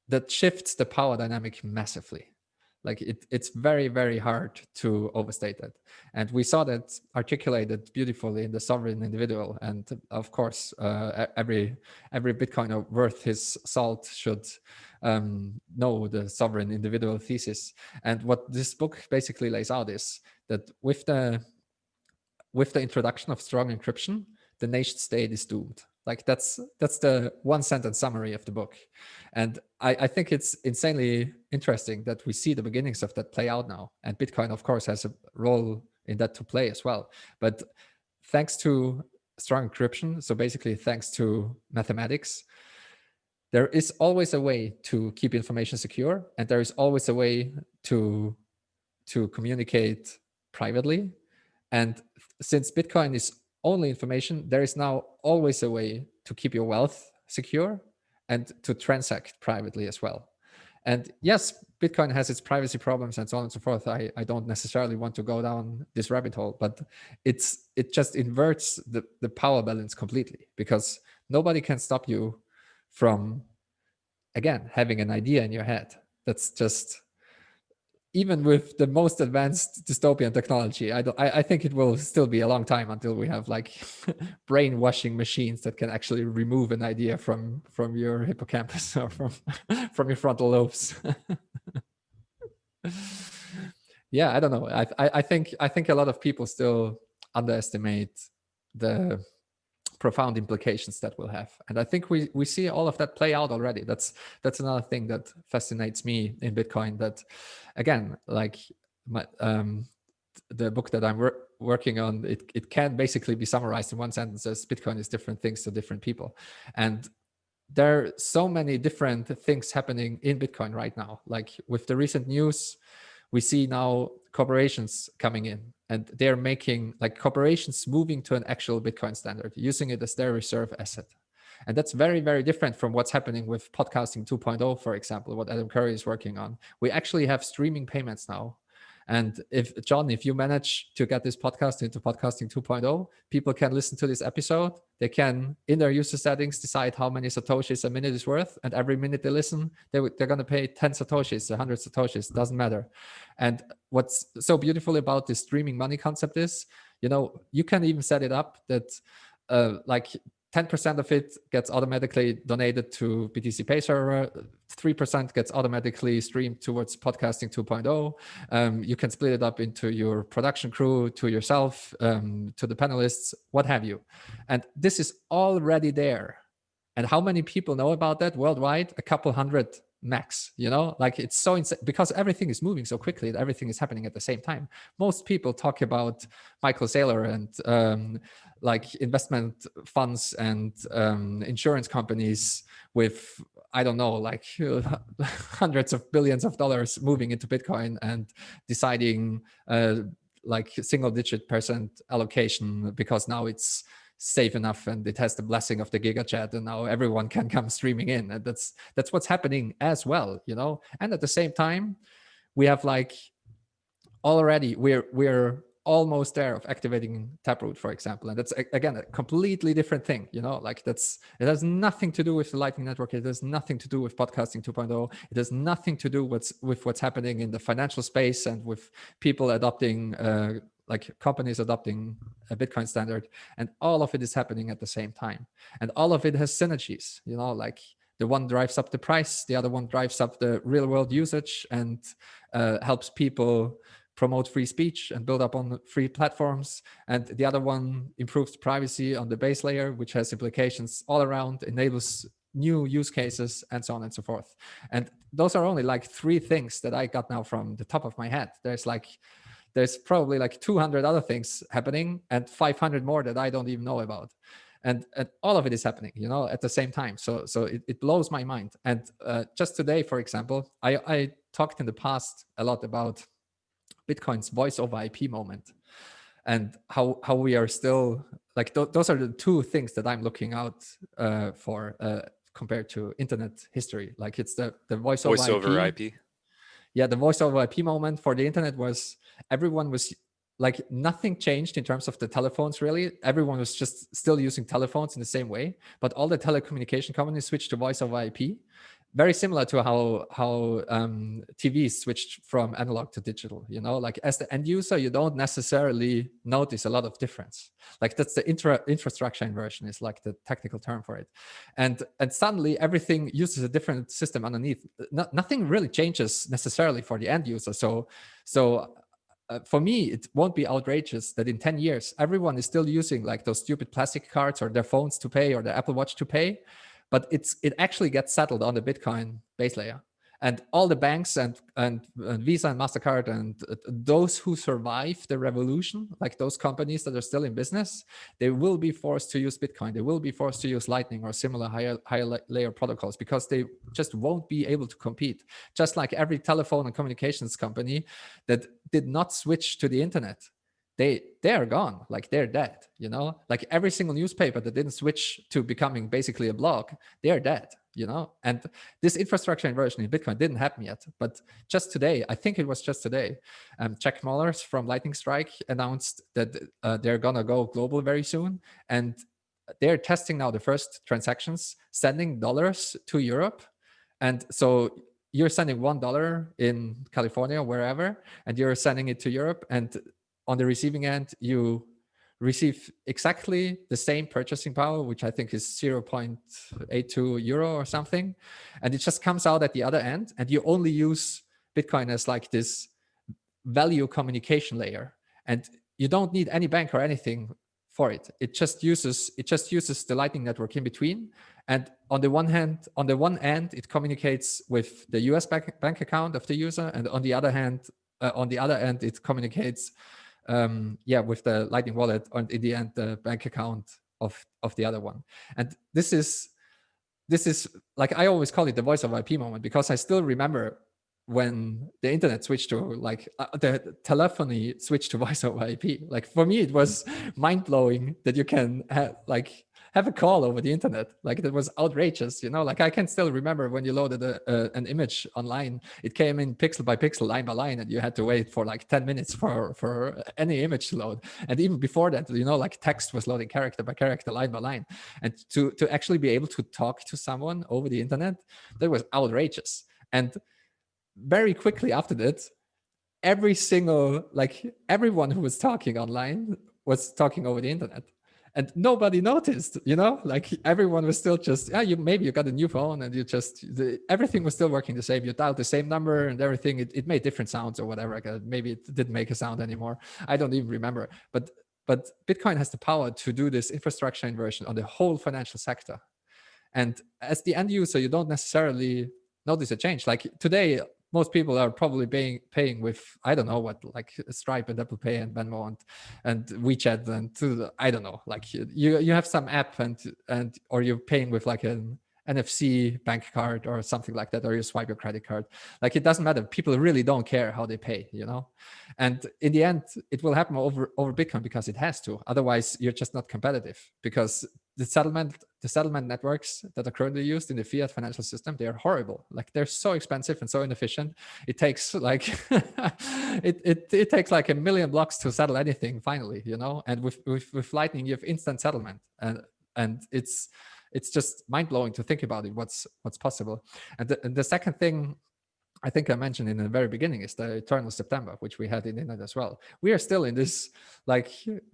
that shifts the power dynamic massively. Like it's very, very hard to overstate that. And we saw that articulated beautifully in the sovereign individual. And of course, every Bitcoiner worth his salt should know the sovereign individual thesis. And what this book basically lays out is that with the introduction of strong encryption, the nation state is doomed. Like that's the one sentence summary of the book. And I think it's insanely interesting that we see the beginnings of that play out now. And Bitcoin, of course, has a role in that to play as well. But thanks to strong encryption, so basically thanks to mathematics, there is always a way to keep information secure, and there is always a way to communicate privately. And since Bitcoin is only information, there is now always a way to keep your wealth secure and to transact privately as well. And yes, Bitcoin has its privacy problems and so on and so forth. I don't necessarily want to go down this rabbit hole, but it just inverts the power balance completely, because nobody can stop you from, again, having an idea in your head. That's just, even with the most advanced dystopian technology, I think it will still be a long time until we have like brainwashing machines that can actually remove an idea from your hippocampus or from your frontal lobes. Yeah, I don't know. I think a lot of people still underestimate the profound implications that will have, and I think we see all of that play out already. That's another thing that fascinates me in Bitcoin, that again, like the book that I'm working on, it can basically be summarized in one sentence as Bitcoin is different things to different people. And there are so many different things happening in Bitcoin right now. Like with the recent news, we see now corporations coming in, and they're making like corporations moving to an actual Bitcoin standard, using it as their reserve asset. And that's very, very different from what's happening with podcasting 2.0, for example, what Adam Curry is working on. We actually have streaming payments now. And if John, if you manage to get this podcast into podcasting 2.0, people can listen to this episode. They can, in their user settings, decide how many Satoshis a minute is worth. And every minute they listen, they're going to pay 10 Satoshis, 100 Satoshis, doesn't matter. And what's so beautiful about this streaming money concept is, you can even set it up that like 10% of it gets automatically donated to BTC Pay server, 3% gets automatically streamed towards podcasting 2.0. You can split it up into your production crew, to yourself, to the panelists, what have you. And this is already there. And how many people know about that worldwide? A couple hundred max, like it's so insane because everything is moving so quickly that everything is happening at the same time. Most people talk about Michael Saylor and like investment funds and insurance companies with, I don't know, like hundreds of billions of dollars moving into Bitcoin and deciding like single-digit % allocation because now it's safe enough and it has the blessing of the giga chat and now everyone can come streaming in, and that's what's happening as well. And at the same time we have like already we're almost there of activating Taproot, for example, and that's again a completely different thing. Like it has nothing to do with the Lightning Network. It has nothing to do with podcasting 2.0. It has nothing to do with what's happening in the financial space and with people adopting like companies adopting a Bitcoin standard, and all of it is happening at the same time. And all of it has synergies, like the one drives up the price, the other one drives up the real world usage and helps people promote free speech and build up on free platforms. And the other one improves privacy on the base layer, which has implications all around, enables new use cases, and so on and so forth. And those are only like 3 things that I got now from the top of my head. There's probably like 200 other things happening and 500 more that I don't even know about. And all of it is happening, at the same time. So it blows my mind. And just today, for example, I talked in the past a lot about Bitcoin's voice over IP moment and how we are still like, those are the 2 things that I'm looking out for compared to internet history. Like it's the voice over IP. Yeah, the voice over IP moment for the internet was everyone was like, nothing changed in terms of the telephones really. Everyone was just still using telephones in the same way, but all the telecommunication companies switched to voice over IP. Very similar to how TVs switched from analog to digital. Like as the end user, you don't necessarily notice a lot of difference. Like that's the infrastructure inversion is like the technical term for it. And suddenly everything uses a different system underneath. Nothing really changes necessarily for the end user. So for me, it won't be outrageous that in 10 years, everyone is still using like those stupid plastic cards or their phones to pay or their Apple Watch to pay. But it actually gets settled on the Bitcoin base layer. And all the banks and Visa and MasterCard and those who survive the revolution, like those companies that are still in business, they will be forced to use Bitcoin. They will be forced to use Lightning or similar higher layer protocols because they just won't be able to compete. Just like every telephone and communications company that did not switch to the internet, they are gone, like they're dead, like every single newspaper that didn't switch to becoming basically a blog, they're dead, and this infrastructure inversion in Bitcoin didn't happen yet. But just today, I think it was just today, Jack Mallers from Lightning Strike announced that they're gonna go global very soon, and they're testing now the first transactions, sending dollars to Europe. And so you're sending $1 in California, wherever, and you're sending it to Europe, and on the receiving end, you receive exactly the same purchasing power, which I think is 0.82 euro or something. And it just comes out at the other end, and you only use Bitcoin as like this value communication layer. And you don't need any bank or anything for it. It just uses the Lightning Network in between. And on the one end, it communicates with the US bank account of the user, and on the other end, it communicates with the Lightning wallet, and in the end, the bank account of the other one. And this is like, I always call it the voice of IP moment, because I still remember when the internet switched to like the telephony switched to voice over IP. Like for me, it was mind blowing that you can have like have a call over the internet. Like that was outrageous, you know. Like I can still remember when you loaded an image online, it came in pixel by pixel, line by line, and you had to wait for like 10 minutes for any image to load. And even before that, you know, like text was loading character by character, line by line. And to actually be able to talk to someone over the internet, that was outrageous. And very quickly after that, everyone who was talking online was talking over the internet, and nobody noticed, you know, like everyone was still just, maybe you got a new phone and you just, everything was still working the same. You dialed the same number and everything. It made different sounds or whatever. Maybe it didn't make a sound anymore. I don't even remember. But Bitcoin has the power to do this infrastructure inversion on the whole financial sector. And as the end user, you don't necessarily notice a change. Like today, most people are probably paying with, I don't know what, like Stripe and Apple Pay and Venmo and WeChat and I don't know, like you have some app and or you're paying with like an NFC bank card or something like that, or you swipe your credit card. Like it doesn't matter. People really don't care how they pay, you know. And in the end, it will happen over Bitcoin because it has to. Otherwise, you're just not competitive, because the settlement networks that are currently used in the fiat financial system, they are horrible. Like they're so expensive and so inefficient. It takes like it takes like 1 million blocks to settle anything finally, you know. And with Lightning, you have instant settlement, and it's just mind-blowing to think about it, what's possible. And the second thing I think I mentioned in the very beginning is the eternal September, which we had in Internet as well. We are still in this like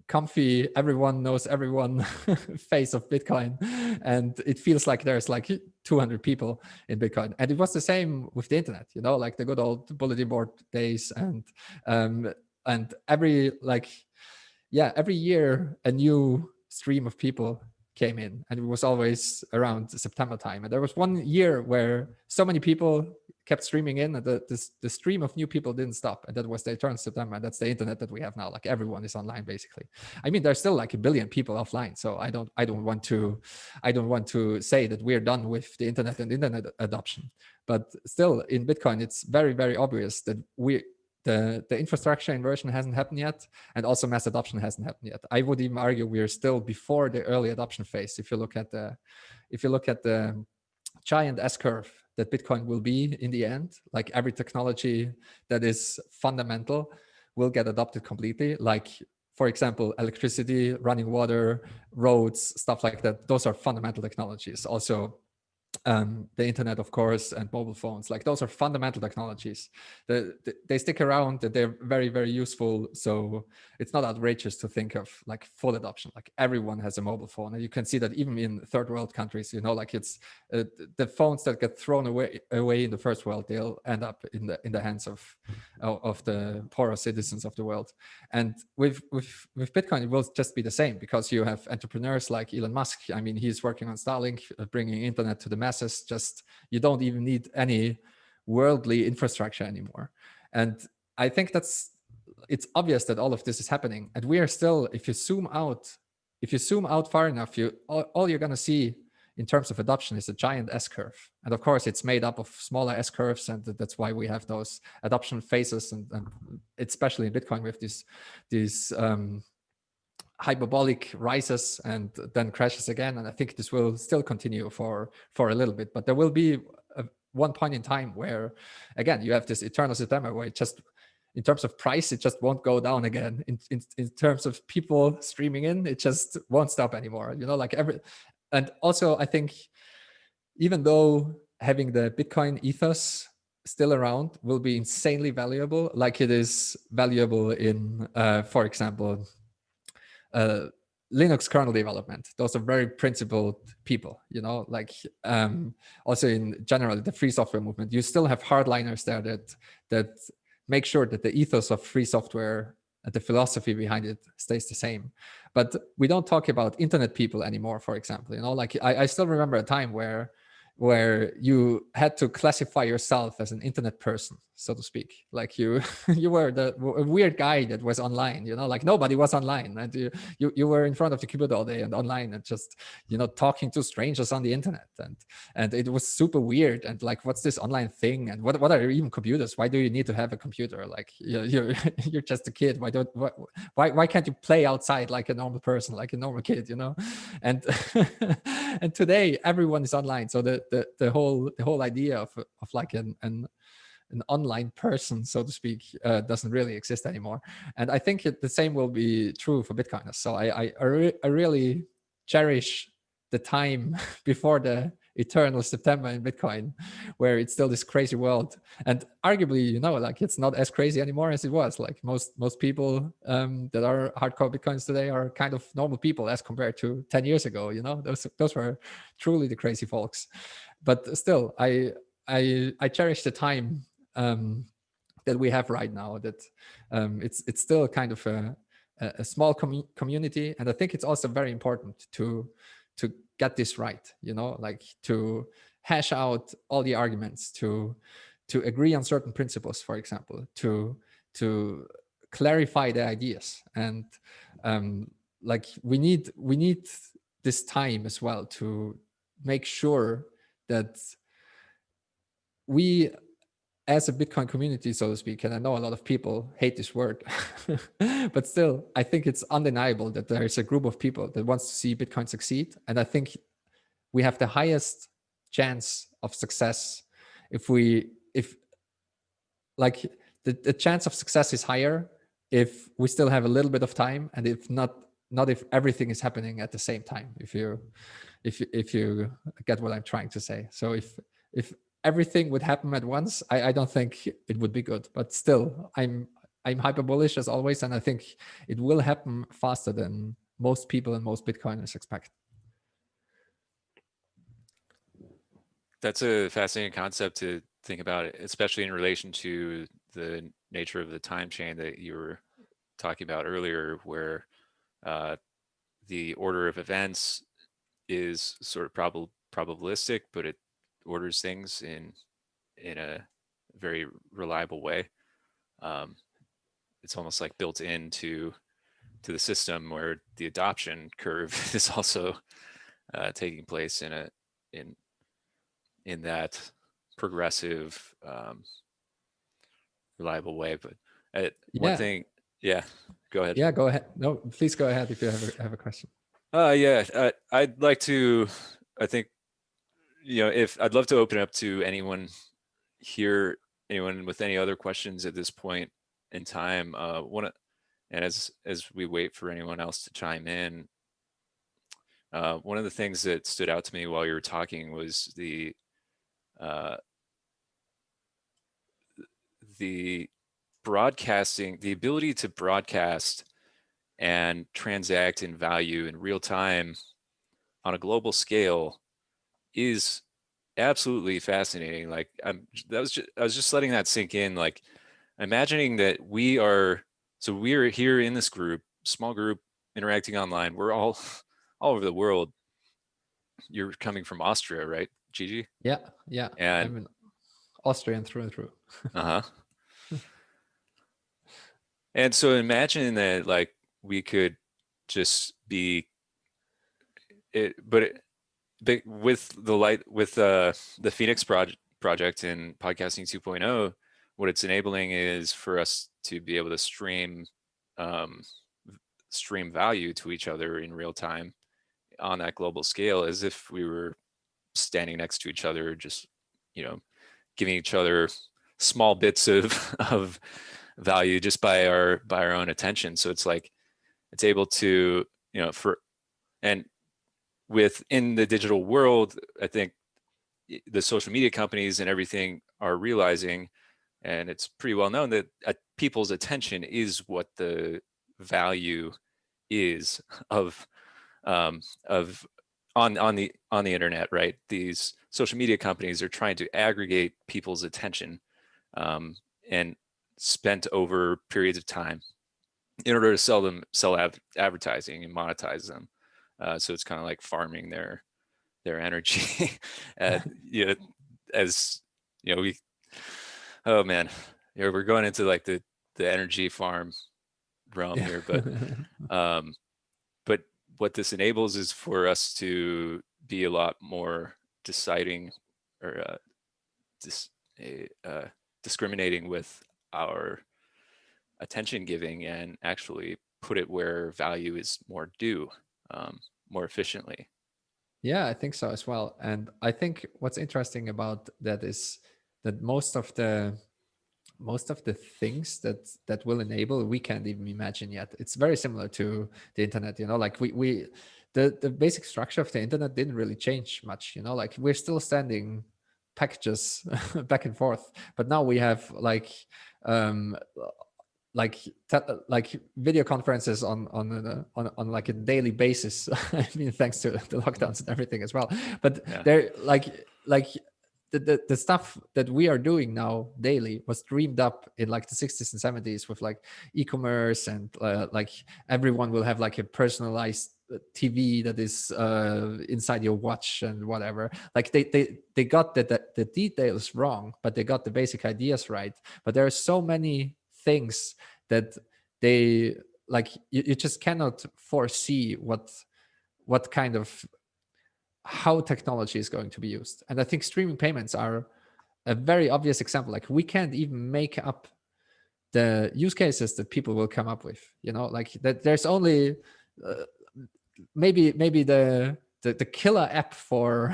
comfy, everyone knows everyone phase of Bitcoin. And it feels like there's like 200 people in Bitcoin. And it was the same with the internet, you know, like the good old bulletin board days. And every year, a new stream of people came in, and it was always around September time. And there was one year where so many people kept streaming in, and the stream of new people didn't stop. And that was the eternal September. And that's the internet that we have now. Like everyone is online basically. I mean, there's still like 1 billion people offline. So I don't want to say that we're done with the internet and internet adoption. But still, in Bitcoin, it's very, very obvious that the infrastructure inversion hasn't happened yet, and also mass adoption hasn't happened yet. I would even argue we're still before the early adoption phase. If you look at the giant S-curve that Bitcoin will be in the end, like every technology that is fundamental will get adopted completely. Like, for example, electricity, running water, roads, stuff like that. Those are fundamental technologies. Also, the internet, of course, and mobile phones, like those are fundamental technologies. They stick around, that they're very, very useful. So it's not outrageous to think of like full adoption. Like everyone has a mobile phone, and you can see that even in third world countries, you know, like it's the phones that get thrown away in the first world, they'll end up in the hands of the poorer citizens of the world. And with Bitcoin, it will just be the same, because you have entrepreneurs like Elon Musk. I mean, he's working on Starlink, bringing internet to the masses. Just, you don't even need any worldly infrastructure anymore. And I think it's obvious that all of this is happening. And we are still, if you zoom out far enough, all you're going to see in terms of adoption is a giant S-curve. And of course, it's made up of smaller S-curves, and that's why we have those adoption phases, and especially in Bitcoin with these hyperbolic rises and then crashes again. And I think this will still continue for a little bit, but there will be one point in time where, again, you have this eternal September where it just, in terms of price, it just won't go down again. In terms of people streaming in, it just won't stop anymore. You know, like and also I think, even though having the Bitcoin ethos still around will be insanely valuable, like it is valuable in, for example, Linux kernel development. Those are very principled people, you know, like also in general, the free software movement, you still have hardliners there that make sure that the ethos of free software and the philosophy behind it stays the same. But we don't talk about internet people anymore, for example, you know, like I still remember a time where you had to classify yourself as an internet person. so to speak. Like you you were the weird guy that was online, like nobody was online, and you were in front of the keyboard all day and online and just talking to strangers on the internet, and it was super weird. And like, what's this online thing, and what are even computers? Why do you need to have a computer? Like you're you're just a kid. Why can't you play outside like a normal person, like a normal kid, and and today everyone is online. So the whole idea of like an online person, so to speak, doesn't really exist anymore. And I think the same will be true for Bitcoiners. So I really cherish the time before the eternal September in Bitcoin, where it's still this crazy world. And arguably, like it's not as crazy anymore as it was. Like most people that are hardcore Bitcoins today are kind of normal people as compared to 10 years ago. Those were truly the crazy folks. But still, I cherish the time that we have right now. That it's still kind of a small community, and I think it's also very important to get this right. Like to hash out all the arguments, to agree on certain principles, for example, to clarify the ideas, and like we need this time as well to make sure that we, as a Bitcoin community, so to speak, and I know a lot of people hate this word, but still, I think it's undeniable that there is a group of people that wants to see Bitcoin succeed. And I think we have the highest chance of success if like the chance of success is higher if we still have a little bit of time, and if not if everything is happening at the same time. If you get what I'm trying to say. So if everything would happen at once, I don't think it would be good. But still, I'm hyper bullish as always, and I think it will happen faster than most people and most Bitcoiners expect. That's a fascinating concept to think about, especially in relation to the nature of the time chain that you were talking about earlier, where the order of events is sort of probabilistic, but it orders things in a very reliable way. It's almost like built into the system, where the adoption curve is also taking place in that progressive, reliable way. But one thing, go ahead. Yeah, go ahead. No, please go ahead if you have a question. I'd like to, I think, if I'd love to open up to anyone here, anyone with any other questions at this point in time. And as we wait for anyone else to chime in, one of the things that stood out to me while you were talking was the broadcasting, the ability to broadcast and transact in value in real time on a global scale is absolutely fascinating. Like I was just letting that sink in, like imagining that we are here in this group, small group, interacting online. We're all over the world. You're coming from Austria, right, Gigi? Yeah. And I'm an Austrian through and through. And so imagine that, like, we could just be it, but with the Phoenix project and podcasting 2.0, what it's enabling is for us to be able to stream value to each other in real time on that global scale, as if we were standing next to each other, just giving each other small bits of value just by our own attention. So it's like it's able to and within the digital world, I think the social media companies and everything are realizing, and it's pretty well known, that people's attention is what the value is of on the internet, right? These social media companies are trying to aggregate people's attention and spent over periods of time in order to sell advertising and monetize them. So it's kind of like farming their energy. As we Oh man, yeah, we're going into like the energy farm realm Yeah. here, but what this enables is for us to be a lot more deciding or dis, discriminating with our attention giving and actually put it where value is more due, more efficiently. Yeah, I think so as well. And I think what's interesting about that is that most of the things that will enable we can't even imagine yet. It's very similar to the internet, like we the basic structure of the internet didn't really change much, like we're still sending packages back and forth, but now we have um like video conferences on like a daily basis. I mean, thanks to the lockdowns and everything as well. But Yeah. they're like the stuff that we are doing now daily was dreamed up in like the 60s and 70s with like e-commerce and like everyone will have like a personalized TV that is inside your watch and whatever. Like they got the details wrong, but they got the basic ideas right. But there are so many things that they like you just cannot foresee what kind of how technology is going to be used. And I think streaming payments are a very obvious example. Like we can't even make up the use cases that people will come up with, like that there's only uh, maybe the killer app for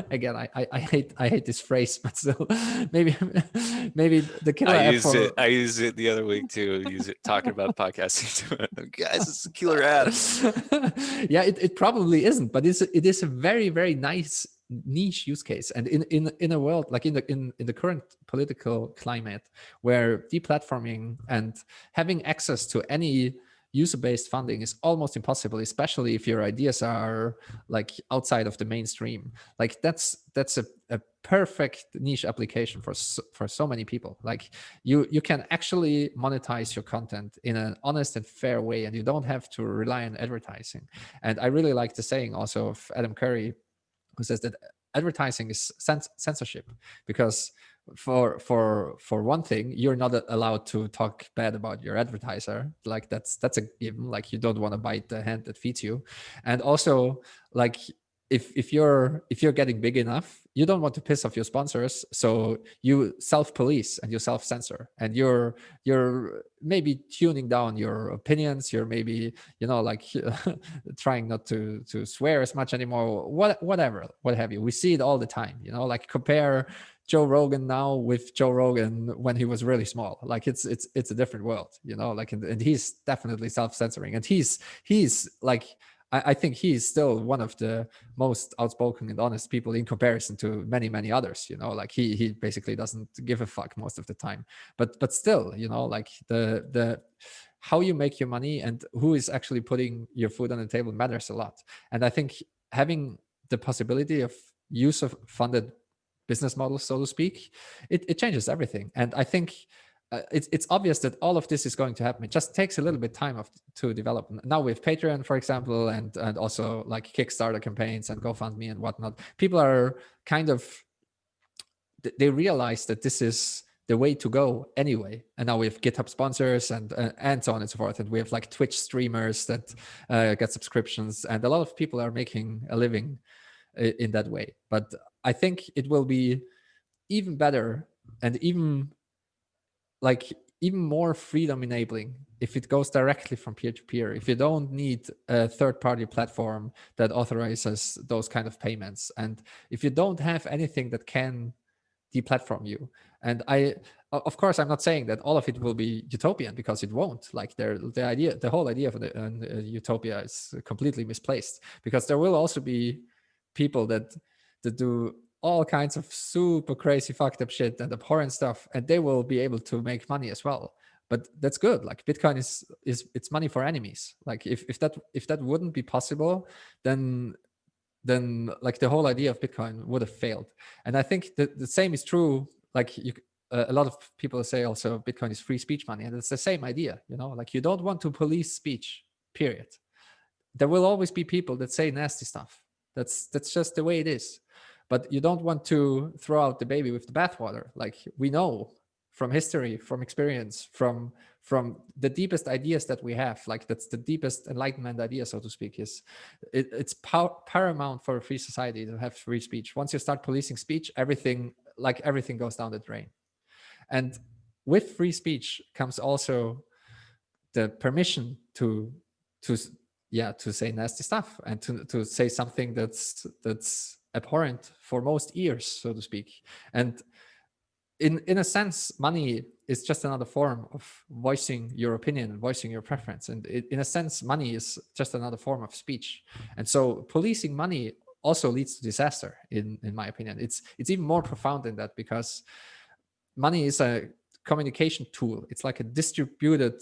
again I hate this phrase, but still maybe the killer app for I used it the other week too. Use it talking about podcasting. Guys, it's a killer app. Yeah, it probably isn't, but it is a very, very nice niche use case. And in a world like in the current political climate where deplatforming and having access to any user-based funding is almost impossible, especially if your ideas are like outside of the mainstream. Like that's a perfect niche application for so many people. Like you can actually monetize your content in an honest and fair way, and you don't have to rely on advertising. And I really like the saying also of Adam Curry, who says that advertising is censorship, because for one thing, you're not allowed to talk bad about your advertiser. Like that's a given. Like you don't want to bite the hand that feeds you. And also, like if you're getting big enough, you don't want to piss off your sponsors, so you self-police and you self-censor, and you're maybe tuning down your opinions. You're maybe like trying not to swear as much anymore, whatever, what have you. We see it all the time, like compare Joe Rogan now with Joe Rogan when he was really small. Like it's a different world, like and he's definitely self-censoring, and he's like I think he's still one of the most outspoken and honest people in comparison to many others. Like he basically doesn't give a fuck most of the time. But still, like the how you make your money and who is actually putting your food on the table matters a lot. And I think having the possibility of user-funded business models, so to speak, it changes everything. And I think it's obvious that all of this is going to happen. It just takes a little bit time to develop. Now with Patreon, for example, and also like Kickstarter campaigns and GoFundMe and whatnot, people are kind of, they realize that this is the way to go anyway. And now we have GitHub sponsors and so on and so forth. And we have like Twitch streamers that get subscriptions, and a lot of people are making a living in that way. But I think it will be even better and even more freedom enabling if it goes directly from peer to peer, if you don't need a third party platform that authorizes those kind of payments, and if you don't have anything that can deplatform you. And of course, I'm not saying that all of it will be utopian, because it won't. Like the whole idea of the utopia is completely misplaced, because there will also be people that do all kinds of super crazy fucked up shit and abhorrent stuff, and they will be able to make money as well. But that's good. Like Bitcoin is it's money for enemies. Like if that wouldn't be possible, then like the whole idea of Bitcoin would have failed. And I think that the same is true. Like a lot of people say also Bitcoin is free speech money, and it's the same idea. Like you don't want to police speech, period. There will always be people that say nasty stuff. That's just the way it is. but you don't want to throw out the baby with the bathwater. Like we know from history, from experience, from the deepest ideas that we have, like that's the deepest enlightenment idea, so to speak, is it's paramount for a free society to have free speech. Once you start policing speech, everything goes down the drain. And with free speech comes also the permission to say nasty stuff and to say something that's abhorrent for most ears, so to speak. And in a sense, money is just another form of voicing your opinion and voicing your preference. And in a sense, money is just another form of speech. And so policing money also leads to disaster, in my opinion. It's even more profound than that, because money is a communication tool. It's like a distributed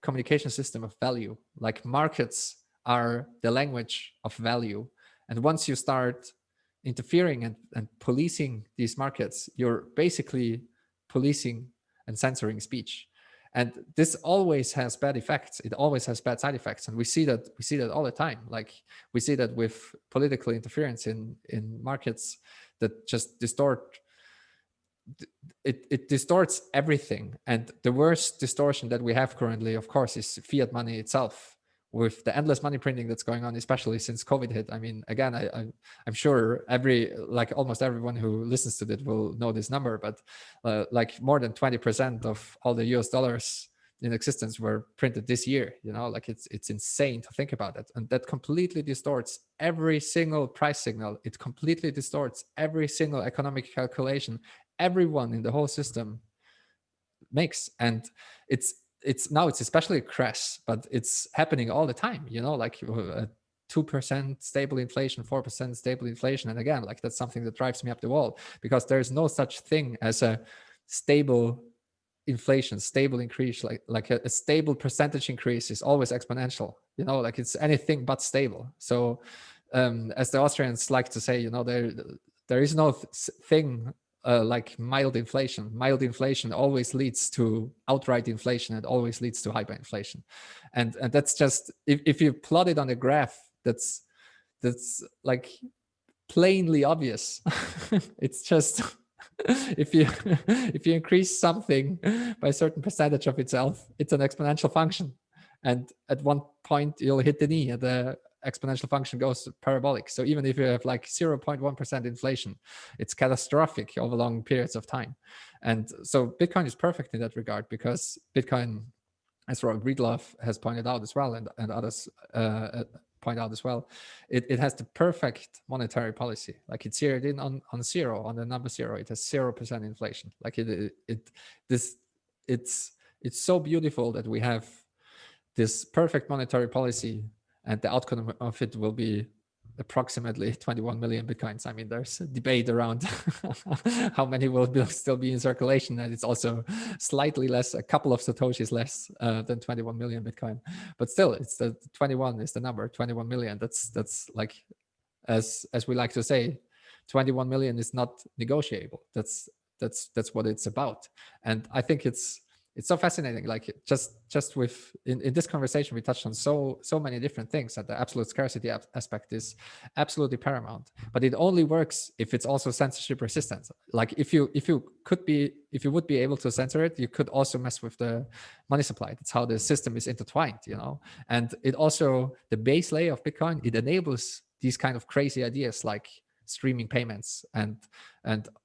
communication system of value. Like markets are the language of value. And once you start interfering and policing these markets, you're basically policing and censoring speech. And this always has bad effects. It always has bad side effects. And we see that all the time. Like we see that with political interference in markets that just distort. It distorts everything. And the worst distortion that we have currently, of course, is fiat money itself, with the endless money printing that's going on, especially since COVID hit. I mean, again, I'm sure almost everyone who listens to it will know this number, but like more than 20% of all the US dollars in existence were printed this year. Like it's insane to think about it. And that completely distorts every single price signal. It completely distorts every single economic calculation everyone in the whole system makes. And it's especially crass, but it's happening all the time, like 2% stable inflation, 4% stable inflation. And again, like that's something that drives me up the wall, because there's no such thing as a stable inflation, stable increase. Like a stable percentage increase is always exponential, like it's anything but stable. So as the Austrians like to say, there is no thing like mild inflation. Mild inflation always leads to outright inflation. It always leads to hyperinflation. And that's just, if you plot it on a graph, that's like plainly obvious. It's just, if you increase something by a certain percentage of itself, it's an exponential function. And at one point you'll hit the knee and the exponential function goes parabolic. So even if you have like 0.1% inflation, it's catastrophic over long periods of time. And so Bitcoin is perfect in that regard, because Bitcoin, as Rob Breedlove has pointed out as well, and others point out as well, it has the perfect monetary policy. Like it's zeroed in on zero, on the number zero. It has 0% inflation. Like it's so beautiful that we have this perfect monetary policy, and the outcome of it will be approximately 21 million Bitcoins. I mean, there's a debate around how many will still be in circulation, and it's also slightly less, a couple of Satoshis less than 21 million Bitcoin. But still, it's the 21 is the number, 21 million. That's like, as we like to say, 21 million is not negotiable. That's what it's about. And I think it's so fascinating. Like just with in this conversation, we touched on so many different things, that the absolute scarcity aspect is absolutely paramount. But it only works if it's also censorship resistant. Like if you would be able to censor it, you could also mess with the money supply. That's how the system is intertwined, And it also, the base layer of Bitcoin, it enables these kind of crazy ideas like streaming payments and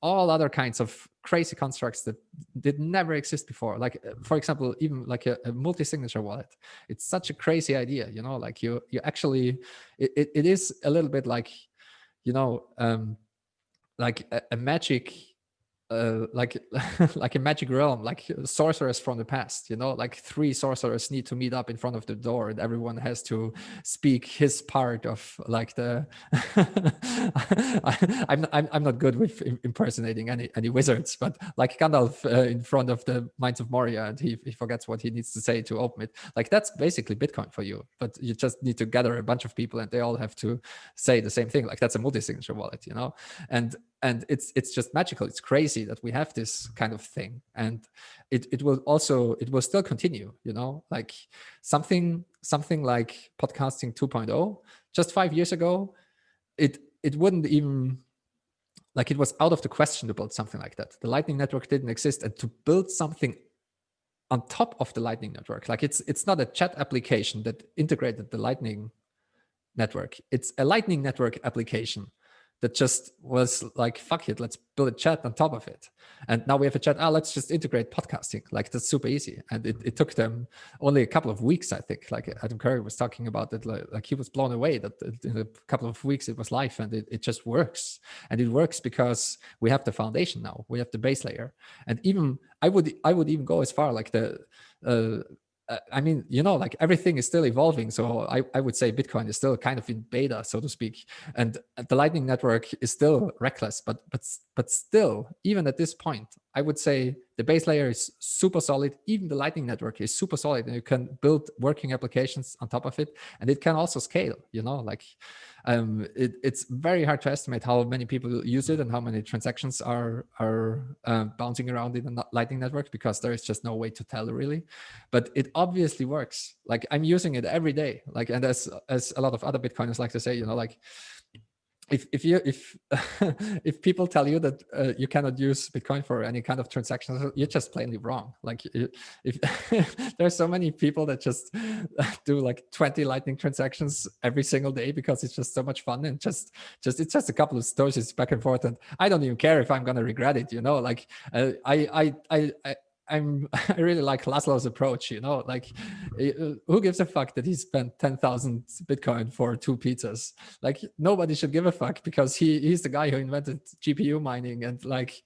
all other kinds of crazy constructs that did never exist before. Like, for example, even like a multi-signature wallet. It's such a crazy idea, like you actually, it is a little bit like, like a magic, like like a magic realm, like sorcerers from the past, like 3 sorcerers need to meet up in front of the door, and everyone has to speak his part of like the I'm not good with impersonating any wizards, but like Gandalf in front of the Mines of Moria, and he forgets what he needs to say to open it. Like that's basically Bitcoin for you, but you just need to gather a bunch of people and they all have to say the same thing. Like that's a multi-signature wallet, and it's just magical. It's crazy that we have this kind of thing, and it will still continue, like something like podcasting 2.0. Just 5 years ago, it wouldn't even, like, it was out of the question to build something like that. The Lightning Network didn't exist, and to build something on top of the Lightning Network, like it's not a chat application that integrated the Lightning Network. It's a Lightning Network application that just was like, fuck it, let's build a chat on top of it. And now we have a chat, let's just integrate podcasting. Like, that's super easy. And it took them only a couple of weeks, I think. Like Adam Curry was talking about it, like he was blown away that in a couple of weeks it was live, and it just works. And it works because we have the foundation now, we have the base layer. And even I would even go as far, like I mean, like, everything is still evolving. So I would say Bitcoin is still kind of in beta, so to speak. And the Lightning Network is still reckless, but still, even at this point, I would say the base layer is super solid. Even the Lightning Network is super solid, and you can build working applications on top of it. And it can also scale, like it's very hard to estimate how many people use it and how many transactions are bouncing around in the Lightning Network, because there is just no way to tell, really. But it obviously works. Like, I'm using it every day. Like, and as a lot of other Bitcoiners like to say, like, if if people tell you that you cannot use Bitcoin for any kind of transactions, you're just plainly wrong. Like, if there's so many people that just do like 20 Lightning transactions every single day because it's just so much fun, and just it's just a couple of satoshis back and forth, and I don't even care if I'm gonna regret it. Like, I really like Laszlo's approach, like, who gives a fuck that he spent 10,000 Bitcoin for 2 pizzas? Like, nobody should give a fuck, because he's the guy who invented GPU mining, and like,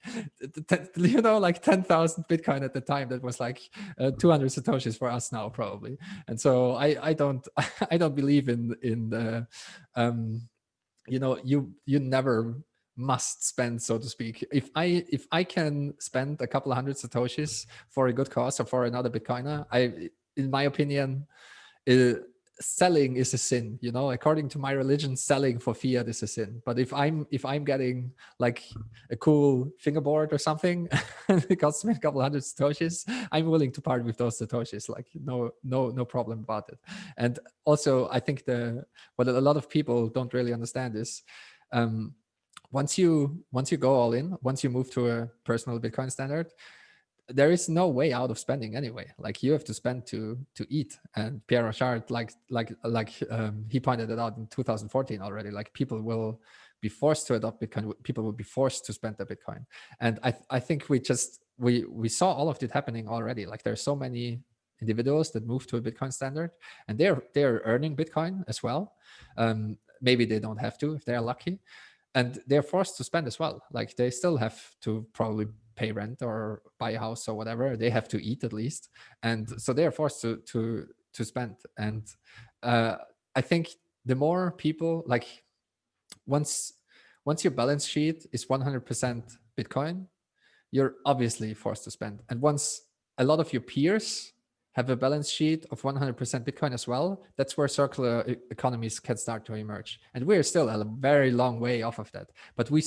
like 10,000 Bitcoin at the time, that was like 200 satoshis for us now, probably. And so I don't I don't believe in the you never must spend, so to speak. If I can spend a couple of hundred satoshis for a good cause or for another Bitcoiner, in my opinion, selling is a sin. According to my religion, selling for fiat is a sin. But if I'm getting like a cool fingerboard or something and it costs me a couple hundred satoshis, I'm willing to part with those satoshis. Like, no problem about it. And also, I think what a lot of people don't really understand is, once you go all in, once you move to a personal Bitcoin standard, there is no way out of spending anyway. Like, you have to spend to eat. And Pierre Rochard, he pointed it out in 2014 already. Like, people will be forced to adopt Bitcoin. People will be forced to spend their Bitcoin. And I think we saw all of it happening already. Like, there's so many individuals that move to a Bitcoin standard, and they're earning Bitcoin as well. Maybe they don't have to if they're lucky. And they're forced to spend as well. Like, they still have to probably pay rent or buy a house or whatever. They have to eat at least. And so they're forced to spend. And I think the more people, like, once your balance sheet is 100% Bitcoin, you're obviously forced to spend. And once a lot of your peers have a balance sheet of 100% Bitcoin as well, that's where circular economies can start to emerge. And we're still a very long way off of that. But we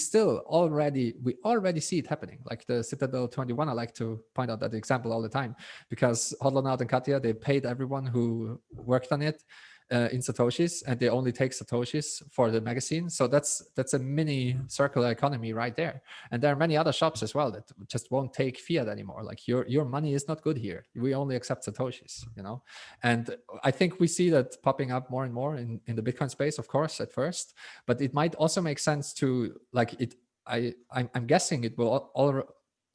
already see it happening. Like the Citadel 21, I like to point out that example all the time, because Hodlonaut and Katya, they paid everyone who worked on it in satoshis, and they only take satoshis for the magazine. So that's a mini circular economy right there. And there are many other shops as well that just won't take fiat anymore. Like, your money is not good here. We only accept satoshis, And I think we see that popping up more and more in the Bitcoin space, of course, at first. But it might also make sense to, like, I'm guessing it will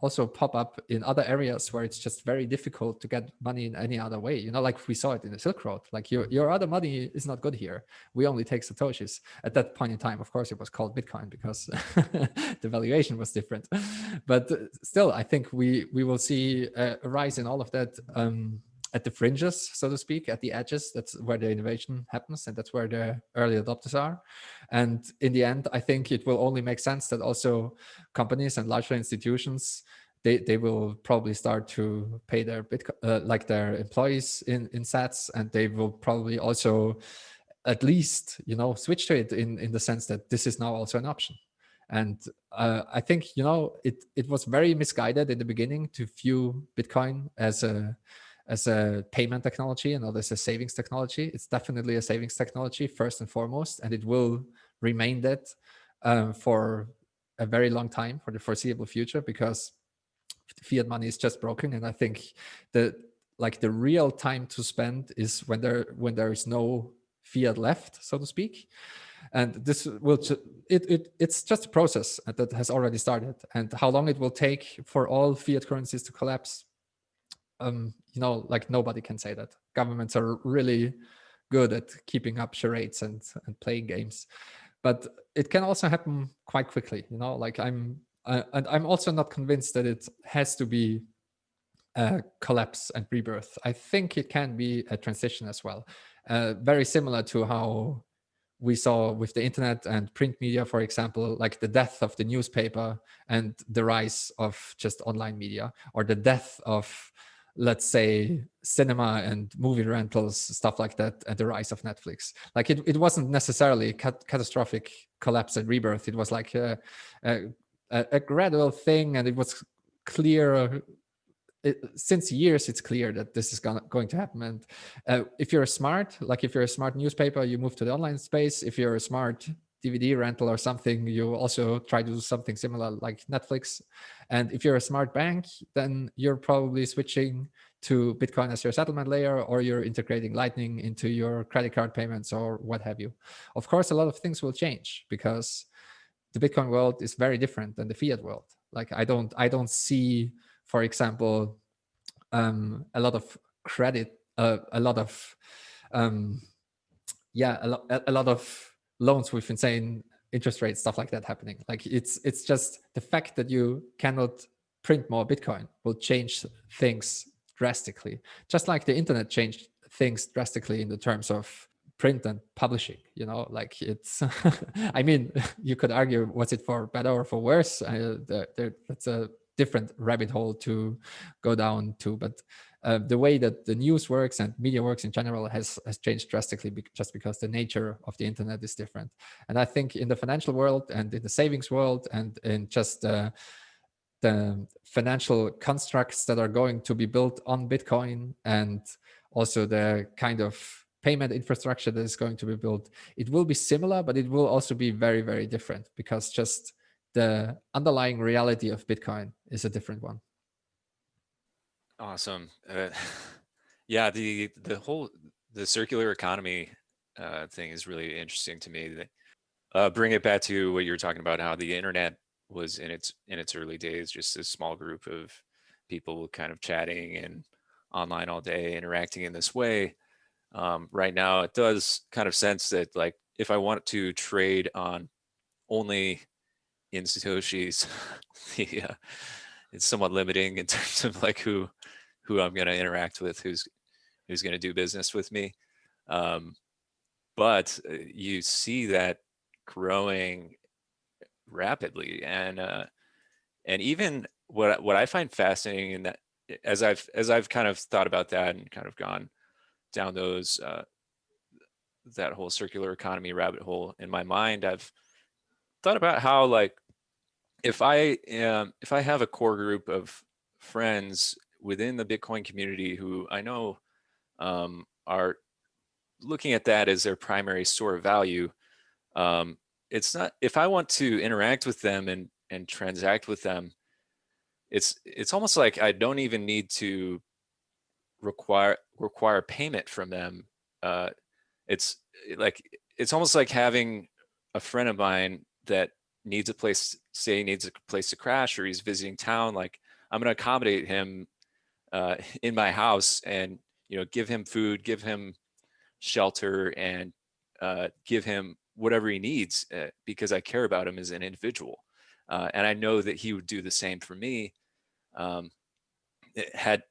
also pop up in other areas where it's just very difficult to get money in any other way. Like we saw it in the Silk Road. Like, your other money is not good here. We only take satoshis. At that point in time, of course, it was called Bitcoin because the valuation was different. But still, I think we will see a rise in all of that at the fringes, so to speak, at the edges. That's where the innovation happens, and that's where the early adopters are. And in the end, I think it will only make sense that also companies and larger institutions, they will probably start to pay their Bitcoin, like their employees in sats, and they will probably also at least switch to it in the sense that this is now also an option. And I think it was very misguided in the beginning to view Bitcoin as a payment technology and not as a savings technology. It's definitely a savings technology first and foremost, and it will remain that for a very long time, for the foreseeable future, because fiat money is just broken. And I think the real time to spend is when there is no fiat left, so to speak. And this will it's just a process that has already started. And how long it will take for all fiat currencies to collapse, like nobody can say that. Governments are really good at keeping up charades and playing games, but it can also happen quite quickly. Like and I'm also not convinced that it has to be a collapse and rebirth. I think it can be a transition as well, very similar to how we saw with the internet and print media, for example, like the death of the newspaper and the rise of just online media, or the death of, let's say, cinema and movie rentals, stuff like that, and the rise of Netflix. Like it wasn't necessarily catastrophic collapse and rebirth. It was like a gradual thing, and it was clear. Since years, it's clear that this is going to happen. And if you're smart newspaper, you move to the online space. If you're a smart DVD rental or something, you also try to do something similar like Netflix. And if you're a smart bank, then you're probably switching to Bitcoin as your settlement layer, or you're integrating Lightning into your credit card payments or what have you. Of course, a lot of things will change because the Bitcoin world is very different than the fiat world. Like I don't see, for example, a lot of credit, a lot of a lot of loans with insane interest rates, stuff like that happening. Like it's just the fact that you cannot print more Bitcoin will change things drastically, just like the internet changed things drastically in the terms of print and publishing. Like it's I mean, you could argue, was it for better or for worse? That's a different rabbit hole to go down to, but the way that the news works and media works in general has changed drastically, just because the nature of the internet is different. And I think in the financial world and in the savings world and in just the financial constructs that are going to be built on Bitcoin, and also the kind of payment infrastructure that is going to be built, it will be similar, but it will also be very, very different, because just the underlying reality of Bitcoin is a different one. Awesome. Yeah, the circular economy thing is really interesting to me. Bring it back to what you were talking about, how the internet was in its early days, just a small group of people kind of chatting and online all day, interacting in this way. Right now, it does kind of sense that, like, if I want to trade on only in Satoshis, it's somewhat limiting in terms of like who I'm going to interact with, who's going to do business with me. But you see that growing rapidly, and even what I find fascinating in that, as I've kind of thought about that and kind of gone down those that whole circular economy rabbit hole in my mind, I've thought about how, like, if I have a core group of friends within the Bitcoin community who I know are looking at that as their primary store of value, it's not, if I want to interact with them and transact with them, it's almost like I don't even need to require payment from them. It's like, it's almost like having a friend of mine that needs a place to crash, or he's visiting town. Like, I'm going to accommodate him in my house, and give him food, give him shelter, and give him whatever he needs, because I care about him as an individual, and I know that he would do the same for me,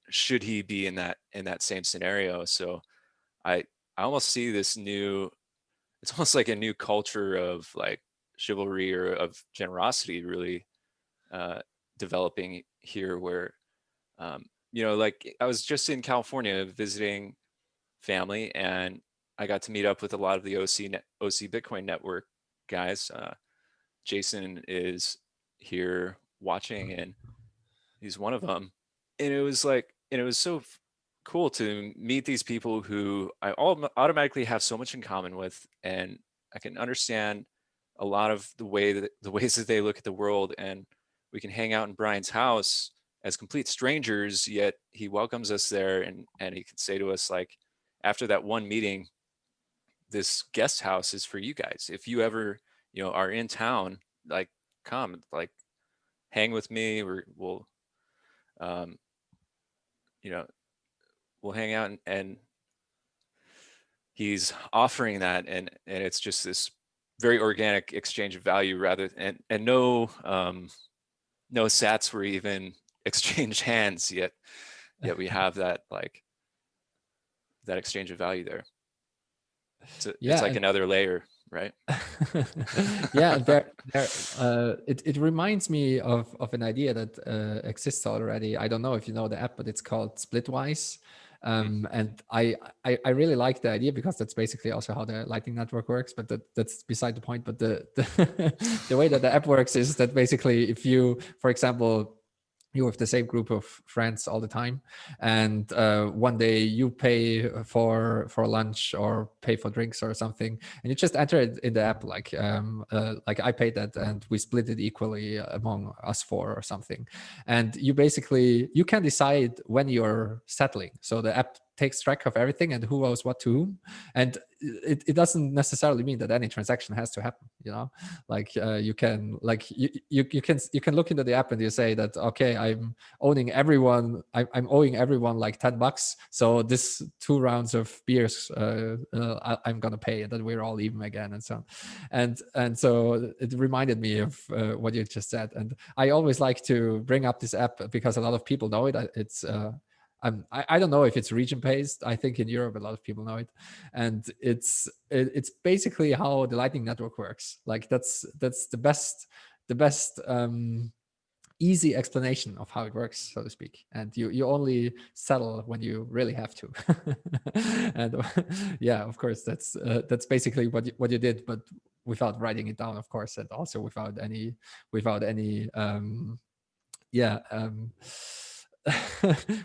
should he be in that same scenario. So I almost see this new, it's almost like a new culture of like chivalry or of generosity really developing here, where like, I was just in California visiting family, and I got to meet up with a lot of the OC Bitcoin network guys. Jason is here watching, and he's one of them. And it was like, and it was so cool to meet these people who I all automatically have so much in common with, and I can understand a lot of the ways that they look at the world, and we can hang out in Brian's house as complete strangers, yet he welcomes us there, and he can say to us, like, after that one meeting, this guest house is for you guys. If you ever, are in town, like, come, like, hang with me, or um, you know, we'll hang out, and he's offering that, and it's just this very organic exchange of value, rather, and no no sats were even exchanged hands yet we have that, like, that exchange of value there. It's Yeah, like another layer, right? yeah, it reminds me of an idea that exists already. I don't know if you know the app, but it's called Splitwise. And I really like the idea, because that's basically also how the Lightning Network works, but that's beside the point. But the way that the app works is that basically, if you, for example, you with the same group of friends all the time, and one day you pay for lunch or pay for drinks or something, and you just enter it in the app, like I paid that and we split it equally among us four or something. And you can decide when you're settling, so the app takes track of everything and who owes what to whom. And it doesn't necessarily mean that any transaction has to happen, like you can, like you can look into the app and you say that, okay, I'm owing everyone like $10, so this 2 rounds of beers I'm gonna pay, and then we're all even again, and so on. And so it reminded me of what you just said. And I always like to bring up this app because a lot of people know it. It's I don't know if it's region based. I think in Europe a lot of people know it, and it's basically how the Lightning Network works. Like that's the best easy explanation of how it works, so to speak. And you only settle when you really have to. And yeah, of course, that's basically what you did, but without writing it down, of course, and also without any yeah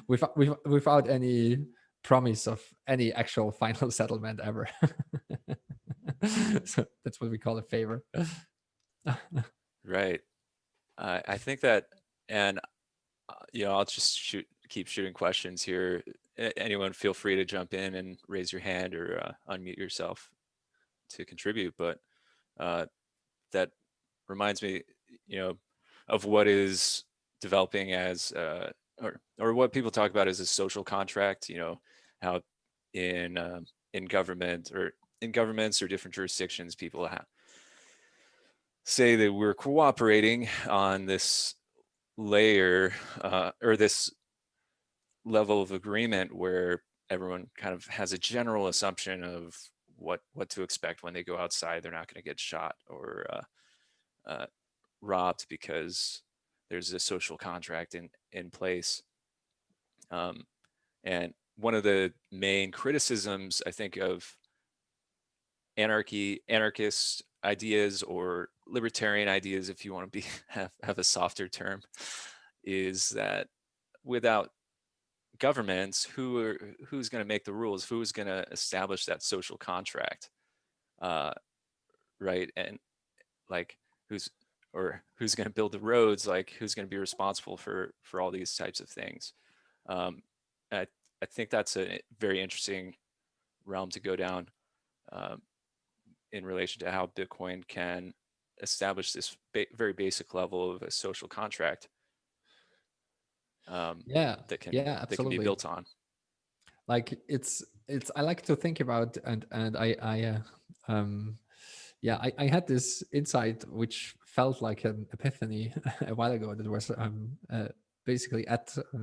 without any promise of any actual final settlement ever. So that's what we call a favor. Right. I think that, and I'll just keep shooting questions here. Anyone feel free to jump in and raise your hand or unmute yourself to contribute. But that reminds me, of what is developing as, or what people talk about as a social contract. How in government, or in governments or different jurisdictions, people say that we're cooperating on this layer, or this level of agreement, where everyone kind of has a general assumption of what to expect when they go outside. They're not going to get shot or robbed, because there's a social contract in place. And one of the main criticisms, I think, of anarchist ideas, or libertarian ideas, if you want to have a softer term, is that without governments, who's going to make the rules? Who's going to establish that social contract? Right? And, like, who's going to build the roads? Like, who's going to be responsible for all these types of things? I think that's a very interesting realm to go down, in relation to how Bitcoin can establish this very basic level of a social contract, Yeah, that can absolutely. be built on. Like it's I like to think about, and I had this insight which felt like an epiphany a while ago. That was basically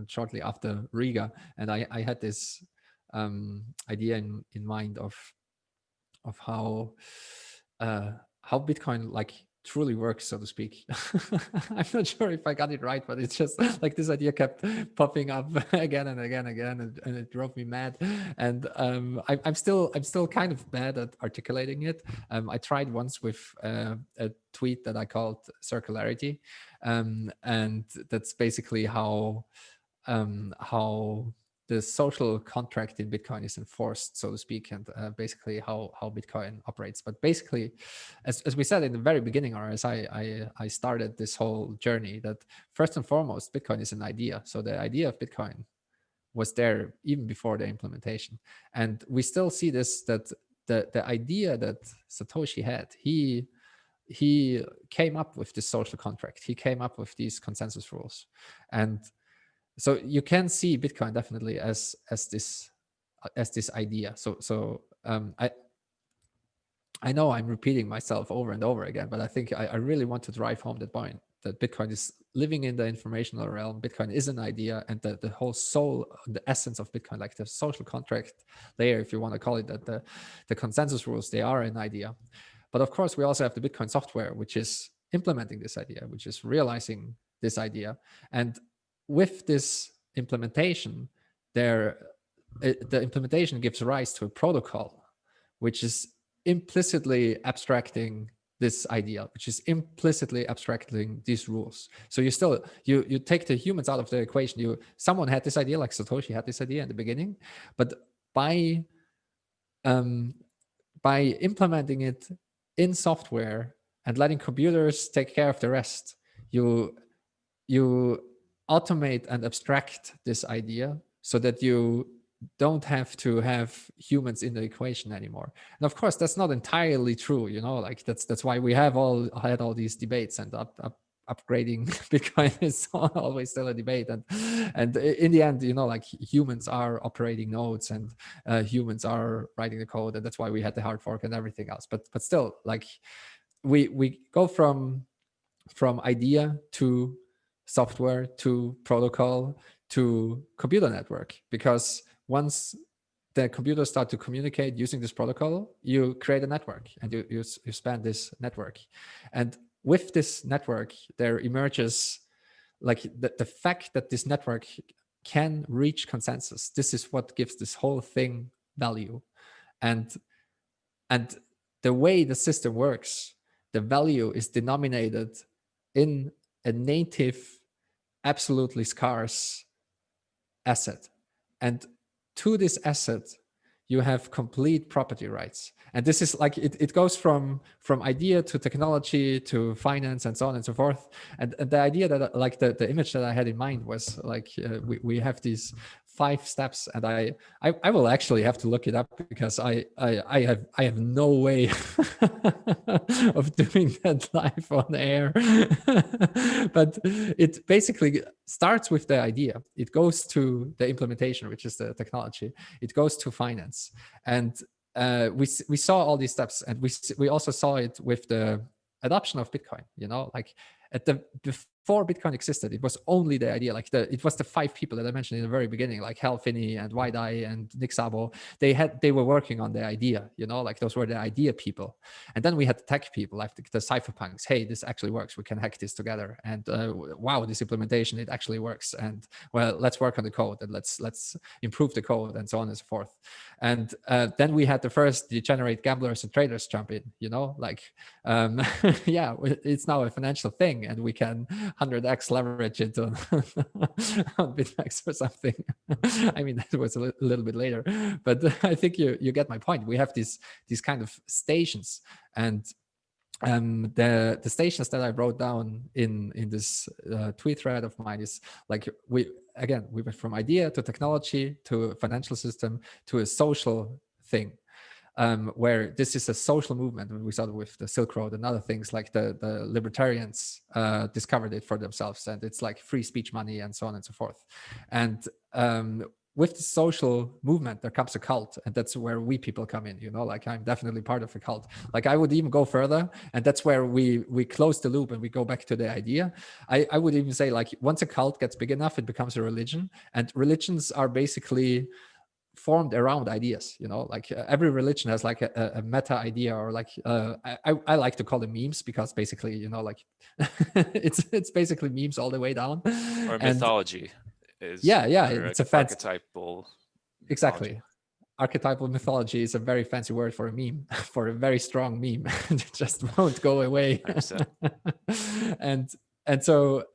shortly after Riga, and I had this idea in mind of how Bitcoin like truly works, so to speak. I'm not sure if I got it right, but it's just like this idea kept popping up again and again, and it drove me mad. And I'm still kind of bad at articulating it. I tried once with a tweet that I called circularity, and that's basically how the social contract in Bitcoin is enforced, so to speak, and basically how Bitcoin operates. But basically, as we said in the very beginning, or as I started this whole journey, that first and foremost, Bitcoin is an idea. So the idea of Bitcoin was there even before the implementation, and we still see this, that the idea that Satoshi had, he came up with this social contract. He came up with these consensus rules, and so you can see Bitcoin definitely as this idea. So I know I'm repeating myself over and over again, but I think I really want to drive home that point, that Bitcoin is living in the informational realm. Bitcoin is an idea, and the whole soul, the essence of Bitcoin, like the social contract layer, if you want to call it that, the consensus rules, they are an idea. But of course, we also have the Bitcoin software, which is implementing this idea, which is realizing this idea. And with this implementation, the implementation gives rise to a protocol, which is implicitly abstracting this idea, which is implicitly abstracting these rules. So you still you take the humans out of the equation. Someone had this idea, like Satoshi had this idea in the beginning, but by implementing it in software and letting computers take care of the rest, you automate and abstract this idea so that you don't have to have humans in the equation anymore. And of course, that's not entirely true, like that's why we have had all these debates, and upgrading Bitcoin is always still a debate. And in the end, like humans are operating nodes, and humans are writing the code, and that's why we had the hard fork and everything else. But still, like we go from idea to software to protocol to computer network, because once the computers start to communicate using this protocol, you create a network, and you span this network. And with this network, there emerges like the fact that this network can reach consensus. This is what gives this whole thing value. And the way the system works, the value is denominated in a native, absolutely scarce asset. And to this asset, you have complete property rights. And this is like, it goes from idea to technology to finance and so on and so forth. And the idea that, like the image that I had in mind was like, we have these 5 steps, and I will actually have to look it up, because I have no way of doing that live on air. But it basically starts with the idea. It goes to the implementation, which is the technology. It goes to finance, and we saw all these steps, and we also saw it with the adoption of Bitcoin. Like before Bitcoin existed, it was only the idea. Like it was the 5 people that I mentioned in the very beginning, like Hal Finney and Wide-Eye and Nick Szabo. They were working on the idea, like those were the idea people. And then we had the tech people, like the cypherpunks. Hey, this actually works. We can hack this together. And wow, this implementation, it actually works. And well, let's work on the code, and let's improve the code, and so on and so forth. And then we had the first degenerate gamblers and traders jump in, like yeah, it's now a financial thing, and we can 100x leverage it on BitMEX or something. I mean, that was a little bit later, but I think you get my point. We have these kind of stations, and the stations that I wrote down in this tweet thread of mine is like, we went from idea to technology to a financial system to a social thing. Where this is a social movement. We saw it with the Silk Road and other things, like the libertarians discovered it for themselves, and it's like free speech money and so on and so forth. And with the social movement, there comes a cult, and that's where we people come in. Like I'm definitely part of a cult. Like I would even go further, and that's where we close the loop and we go back to the idea. I would even say, like, once a cult gets big enough, it becomes a religion, and religions are basically formed around ideas. Like every religion has like a meta idea, or like I like to call them memes, because basically like it's basically memes all the way down. Or mythology is it's a fancy archetypal exactly mythology. Archetypal mythology is a very fancy word for a meme, for a very strong meme. It just won't go away. And so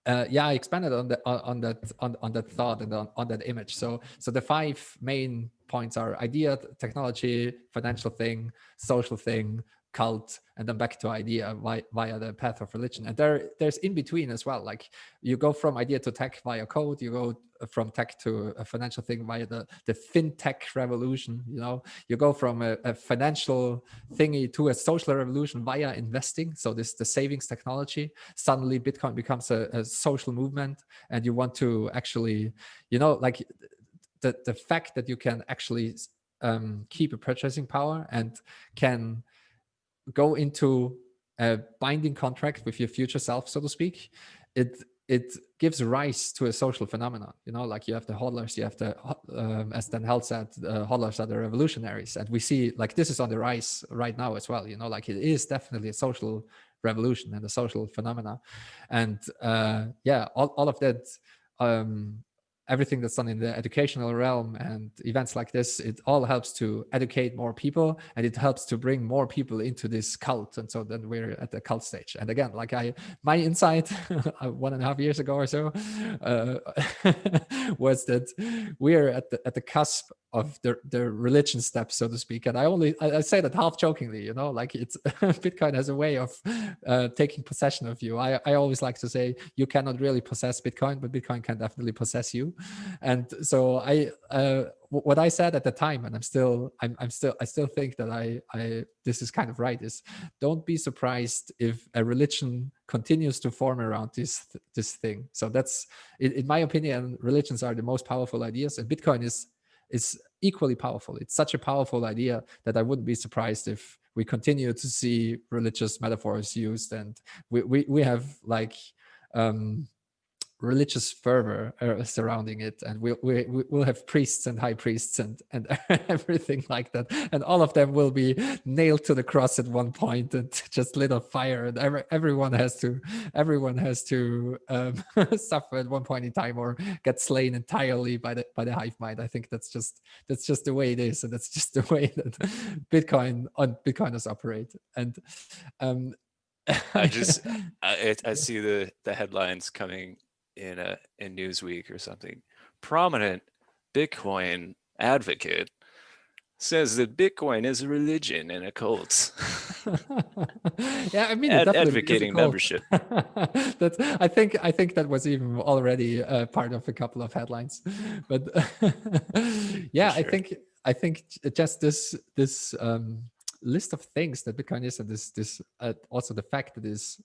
Yeah, I expanded on that thought and on that image. So the 5 main points are idea, technology, financial thing, social thing, cult, and then back to idea via the path of religion. And there's in between as well. Like you go from idea to tech via code, you go from tech to a financial thing via the fintech revolution. You go from a financial thingy to a social revolution via investing. So the savings technology. Suddenly Bitcoin becomes a social movement, and you want to actually, like the fact that you can actually keep a purchasing power and can go into a binding contract with your future self, so to speak, it gives rise to a social phenomenon. Like you have the hodlers, you have the as Dan Held said, the hodlers are the revolutionaries, and we see like this is on the rise right now as well. Like it is definitely a social revolution and a social phenomena, and all of that. Everything that's done in the educational realm and events like this, it all helps to educate more people, and it helps to bring more people into this cult. And so then we're at the cult stage. And again, like my insight 1.5 years ago or so was that we're at the cusp of the religion steps, so to speak. And I say that half jokingly, like it's Bitcoin has a way of taking possession of you. I always like to say you cannot really possess Bitcoin, but Bitcoin can definitely possess you. And so what I said at the time, and I still think that I this is kind of right, is don't be surprised if a religion continues to form around this thing. So that's in my opinion, religions are the most powerful ideas, and Bitcoin is equally powerful. It's such a powerful idea that I wouldn't be surprised if we continue to see religious metaphors used, and we have like religious fervor surrounding it, and we'll have priests and high priests and everything like that, and all of them will be nailed to the cross at one point and just lit on fire, and everyone has to suffer at one point in time or get slain entirely by the hive mind. I think that's just the way it is, and that's just the way that Bitcoiners operate. And I see the headlines coming in Newsweek or something. Prominent Bitcoin advocate says that Bitcoin is a religion and a cult. Yeah, I mean, it definitely advocating membership. I think that was even already part of a couple of headlines, but yeah, Sure. I think just this list of things that Bitcoin is, and this also the fact that it is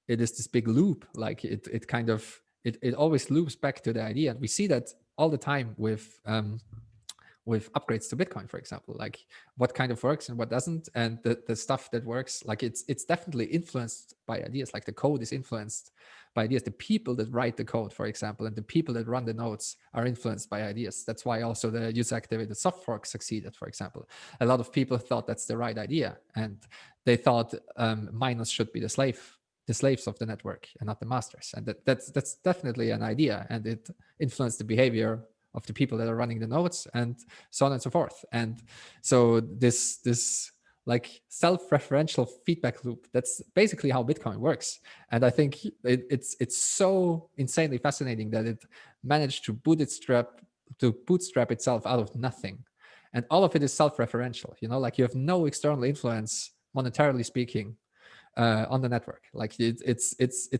this big loop, like it kind of it always loops back to the idea, and we see that all the time with upgrades to Bitcoin, for example, like what kind of works and what doesn't, and the stuff that works, like it's definitely influenced by ideas. Like the code is influenced by ideas. The people that write the code, for example, and the people that run the nodes are influenced by ideas. That's why also the user activated soft fork succeeded, for example. A lot of people thought that's the right idea, and they thought miners should be the slaves of the network and not the masters, and that's definitely an idea, and it influenced the behavior of the people that are running the nodes, and so on and so forth. And so this like self-referential feedback loop, that's basically how Bitcoin works. And I think it's so insanely fascinating that it managed to bootstrap itself out of nothing, and all of it is self-referential. Like you have no external influence, monetarily speaking, on the network. Like it's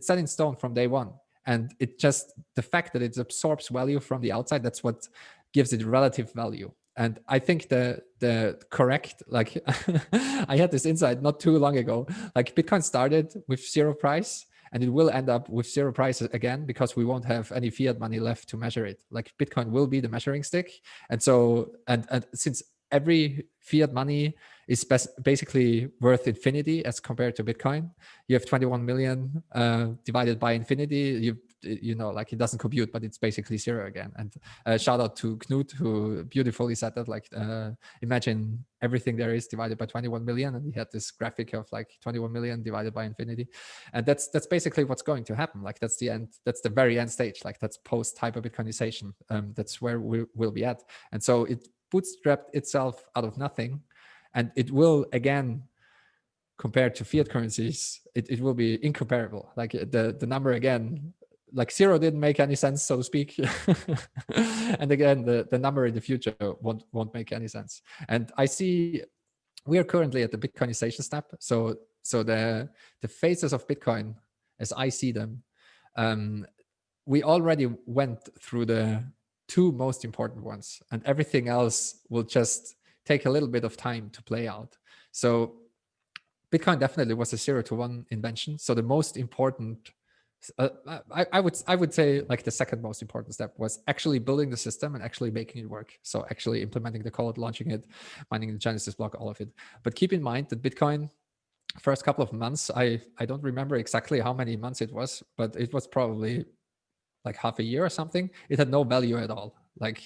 set in stone from day one, and it just, the fact that it absorbs value from the outside, that's what gives it relative value. And I think the correct, like I had this insight not too long ago, like Bitcoin started with zero price, and it will end up with zero price again, because we won't have any fiat money left to measure it. Like Bitcoin will be the measuring stick. And so, and since every fiat money is basically worth infinity as compared to Bitcoin, you have 21 million divided by infinity, like it doesn't compute, but it's basically zero again. And shout out to Knut, who beautifully said that, like imagine everything there is divided by 21 million, and he had this graphic of like 21 million divided by infinity. And that's basically what's going to happen. Like that's the end, that's the very end stage. Like that's post hyper Bitcoinization. That's where we will be at. And so it bootstrapped itself out of nothing, and it will, again, compared to fiat currencies, it will be incomparable. Like the number, again, like zero didn't make any sense, so to speak. And again, the number in the future won't make any sense. And I see we are currently at the Bitcoinization step. So the phases of Bitcoin, as I see them, we already went through the two most important ones, and everything else will just take a little bit of time to play out. So Bitcoin definitely was a 0 to 1 invention. So the most important, I would say like the second most important step was actually building the system and actually making it work. So actually implementing the code, launching it, mining the Genesis block, all of it. But keep in mind that Bitcoin, first couple of months, I don't remember exactly how many months it was, but it was probably like half a year or something. It had no value at all. Like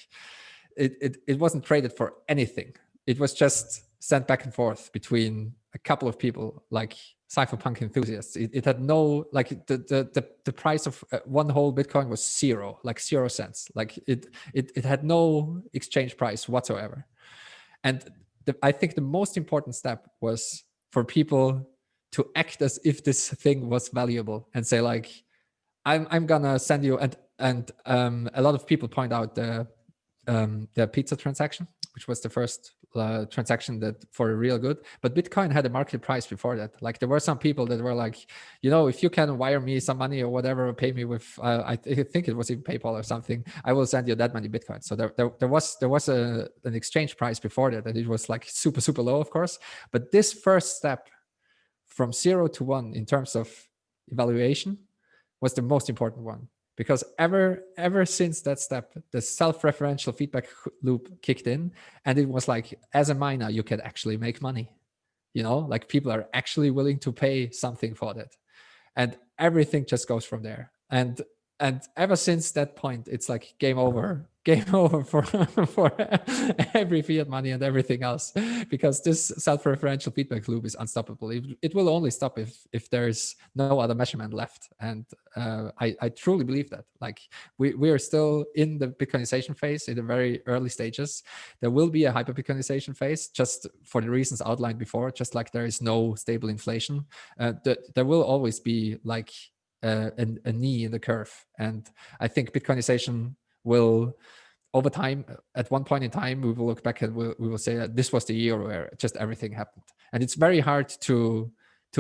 it wasn't traded for anything. It was just sent back and forth between a couple of people, like cypherpunk enthusiasts. It had no, like the price of one whole Bitcoin was zero, like 0 cents. Like it had no exchange price whatsoever. And I think the most important step was for people to act as if this thing was valuable and say like, I'm gonna send you, and a lot of people point out the pizza transaction, which was the first transaction that for a real good. But Bitcoin had a market price before that. Like there were some people that were like, if you can wire me some money or whatever, pay me with, I think it was even PayPal or something, I will send you that many Bitcoin. So there was an exchange price before that, and it was like super, super low, of course. But this first step from 0 to 1 in terms of evaluation was the most important one, because ever since that step, the self-referential feedback loop kicked in, and it was like, as a miner, you can actually make money. Like people are actually willing to pay something for that, and everything just goes from there. And ever since that point, it's like game over for for every fiat money and everything else, because this self-referential feedback loop is unstoppable. It will only stop if there's no other measurement left. And I truly believe that. Like we are still in the Bitcoinization phase, in the very early stages. There will be a hyper Bitcoinization phase, just for the reasons outlined before. Just like there is no stable inflation, there will always be like a knee in the curve. And I think Bitcoinization will, over time, at one point in time, we will look back and we will say that this was the year where just everything happened. And it's very hard to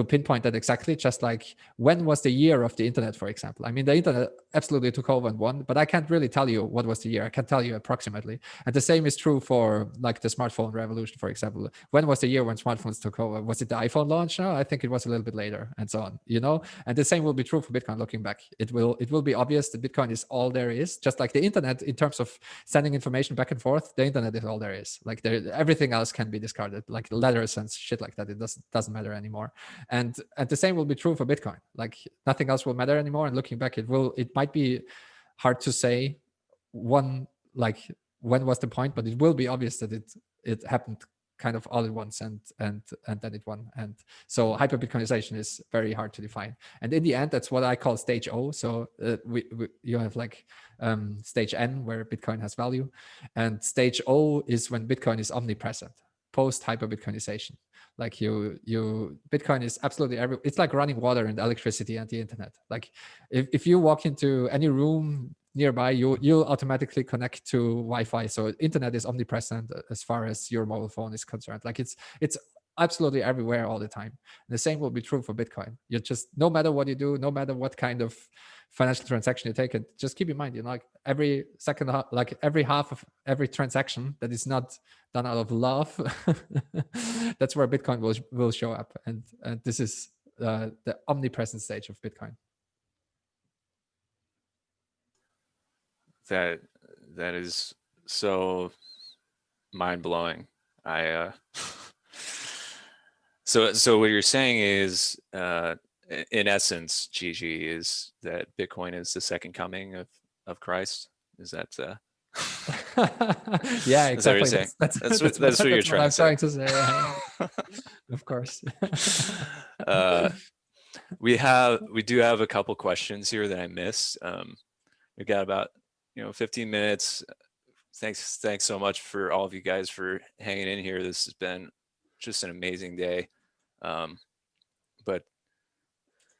pinpoint that exactly, just like when was the year of the internet, for example. I mean, the internet absolutely took over and won, but I can't really tell you what was the year. I can tell you approximately. And the same is true for like the smartphone revolution, for example. When was the year when smartphones took over? Was it the iPhone launch? No, I think it was a little bit later, and so on, And the same will be true for Bitcoin looking back. It will be obvious that Bitcoin is all there is, just like the internet in terms of sending information back and forth. The internet is all there is. Like everything else can be discarded, like letters and shit like that. It doesn't matter anymore. And the same will be true for Bitcoin. Like nothing else will matter anymore. And looking back, it might be hard to say when was the point, but it will be obvious that it happened kind of all at once, and then it won. And so hyper Bitcoinization is very hard to define. And in the end, that's what I call stage O. So you have like stage N, where Bitcoin has value, and stage O is when Bitcoin is omnipresent, post hyper Bitcoinization. Like Bitcoin is absolutely it's like running water and electricity and the internet. Like if you walk into any room nearby, you'll automatically connect to Wi-Fi. So internet is omnipresent as far as your mobile phone is concerned. Like it's absolutely everywhere all the time. And the same will be true for Bitcoin. You just, no matter what you do, no matter what kind of financial transaction you take, it just keep in mind, like every second, like every half of every transaction that is not done out of love, that's where Bitcoin will show up. And this is the omnipresent stage of Bitcoin. That is so mind-blowing. So what you're saying is, in essence, Gigi, is that Bitcoin is the second coming of Christ? Is that yeah, exactly. That's what you're trying to say. I'm trying to say. Yeah. Of course. We do have a couple questions here that I missed. We've got about 15 minutes. Thanks so much for all of you guys for hanging in here. This has been just an amazing day. But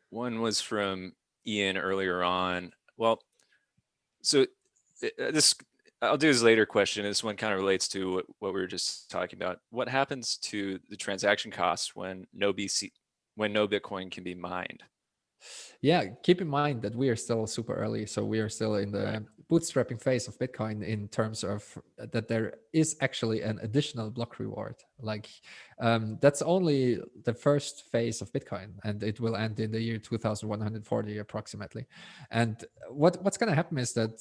one was from Ian earlier on. Well, so this, I'll do this later question. This one kind of relates to what we were just talking about. What happens to the transaction costs when no Bitcoin can be mined? Yeah, keep in mind that we are still super early. So we are still in the Right. bootstrapping phase of Bitcoin in terms of that there is actually an additional block reward. Like that's only the first phase of Bitcoin, and it will end in the year 2140 approximately. And what's going to happen is that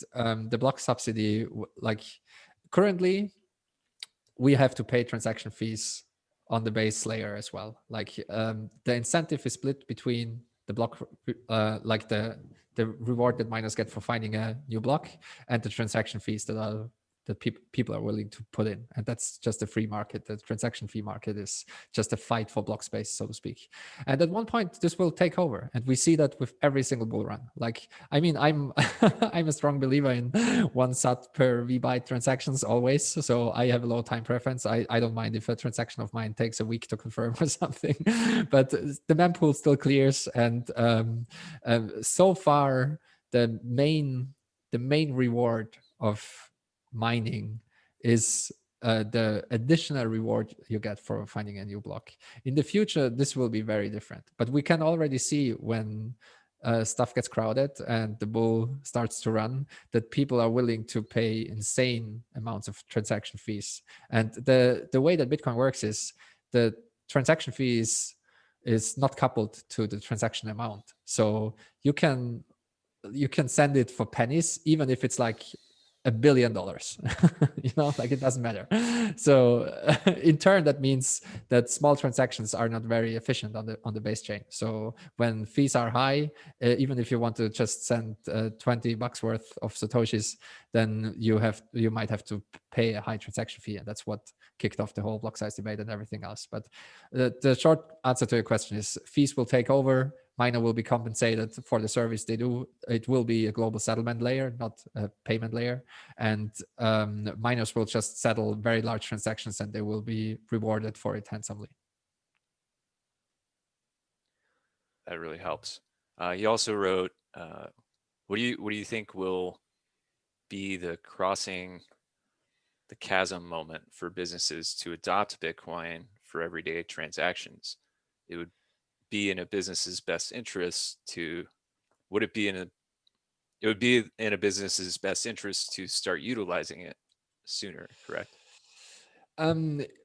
the block subsidy, like currently, we have to pay transaction fees on the base layer as well. Like the incentive is split between the block, like the reward that miners get for finding a new block, and the transaction fees that people are willing to put in. And that's just a free market. The transaction fee market is just a fight for block space, so to speak. And at one point, this will take over. And we see that with every single bull run. Like, I mean, I'm I'm a strong believer in one sat per vbyte transactions always. So I have a low time preference. I don't mind if a transaction of mine takes a week to confirm or something, but the mempool still clears. And so far, the main reward of mining is the additional reward you get for finding a new block. In the future, this will be very different, but we can already see when stuff gets crowded and the bull starts to run, that people are willing to pay insane amounts of transaction fees. And the way that Bitcoin works is the transaction fees is not coupled to the transaction amount. So you can send it for pennies, even if it's like $1 billion. Like it doesn't matter. So in turn, that means that small transactions are not very efficient on the base chain. So when fees are high, even if you want to just send $20 worth of satoshis, then you might have to pay a high transaction fee, and that's what kicked off the whole block size debate and everything else. But the short answer to your question is fees will take over. Miner will be compensated for the service they do. It will be a global settlement layer, not a payment layer. And miners will just settle very large transactions, and they will be rewarded for it handsomely. That really helps. You also wrote, what do you think will be the crossing the chasm moment for businesses to adopt Bitcoin for everyday transactions? It would be in a business's best interest to, would it be in a, it would be in a business's best interest to start utilizing it sooner, correct?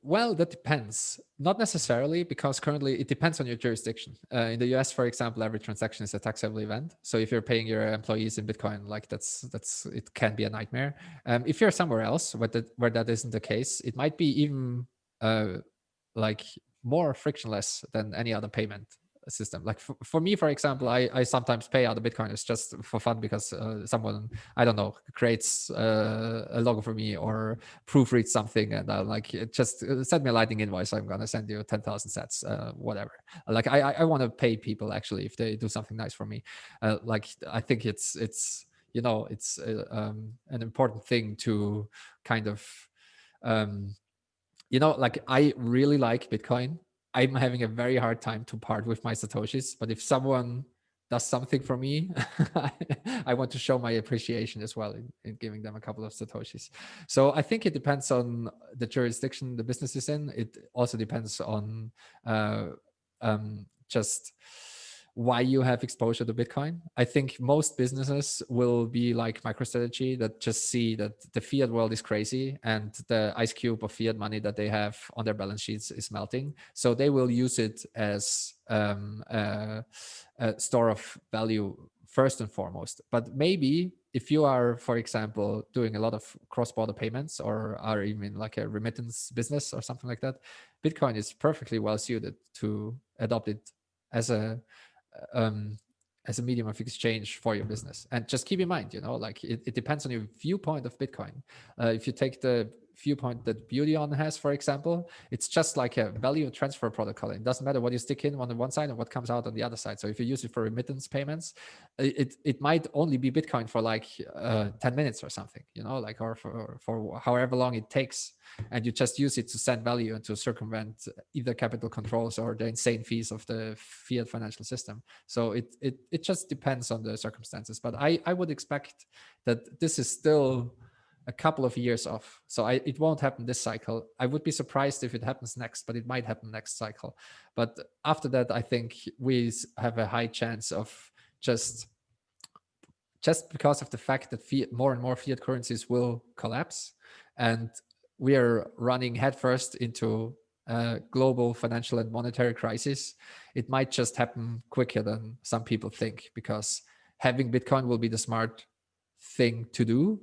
Well, that depends. Not necessarily, because currently it depends on your jurisdiction. In the US, for example, every transaction is a taxable event. So if you're paying your employees in Bitcoin, like that's it can be a nightmare. If you're somewhere else where that isn't the case, it might be even like more frictionless than any other payment system. Like for me, for example, I sometimes pay out of Bitcoin. It's just for fun because someone, I don't know, creates a logo for me or proofreads something, and I'm like, just send me a lightning invoice. I'm gonna send you 10,000 sats, whatever. Like I want to pay people actually if they do something nice for me. Like I think it's it's an important thing to kind of like I really like Bitcoin. I'm having a very hard time to part with my Satoshis, but if someone does something for me, I want to show my appreciation as well in giving them a couple of Satoshis. So I think it depends on the jurisdiction the business is in. It also depends on just why you have exposure to Bitcoin. I think most businesses will be like MicroStrategy, that just see that the fiat world is crazy and the ice cube of fiat money that they have on their balance sheets is melting. So they will use it as a store of value first and foremost. But maybe if you are, for example, doing a lot of cross-border payments or are even like a remittance business or something like that, Bitcoin is perfectly well suited to adopt it as a medium of exchange for your business. And just keep in mind, like it depends on your viewpoint of Bitcoin. If you take the viewpoint that Beauty has, for example. It's just like a value transfer protocol. It doesn't matter what you stick in on the one side and what comes out on the other side. So if you use it for remittance payments, it might only be Bitcoin for like 10 minutes or something, like, or for however long it takes. And you just use it to send value and to circumvent either capital controls or the insane fees of the fiat financial system. So it just depends on the circumstances. But I would expect that this is still a couple of years off. So it won't happen this cycle. I would be surprised if it happens next, but it might happen next cycle. But after that, I think we have a high chance of just because of the fact that more and more fiat currencies will collapse, and we are running headfirst into a global financial and monetary crisis. It might just happen quicker than some people think, because having Bitcoin will be the smart thing to do.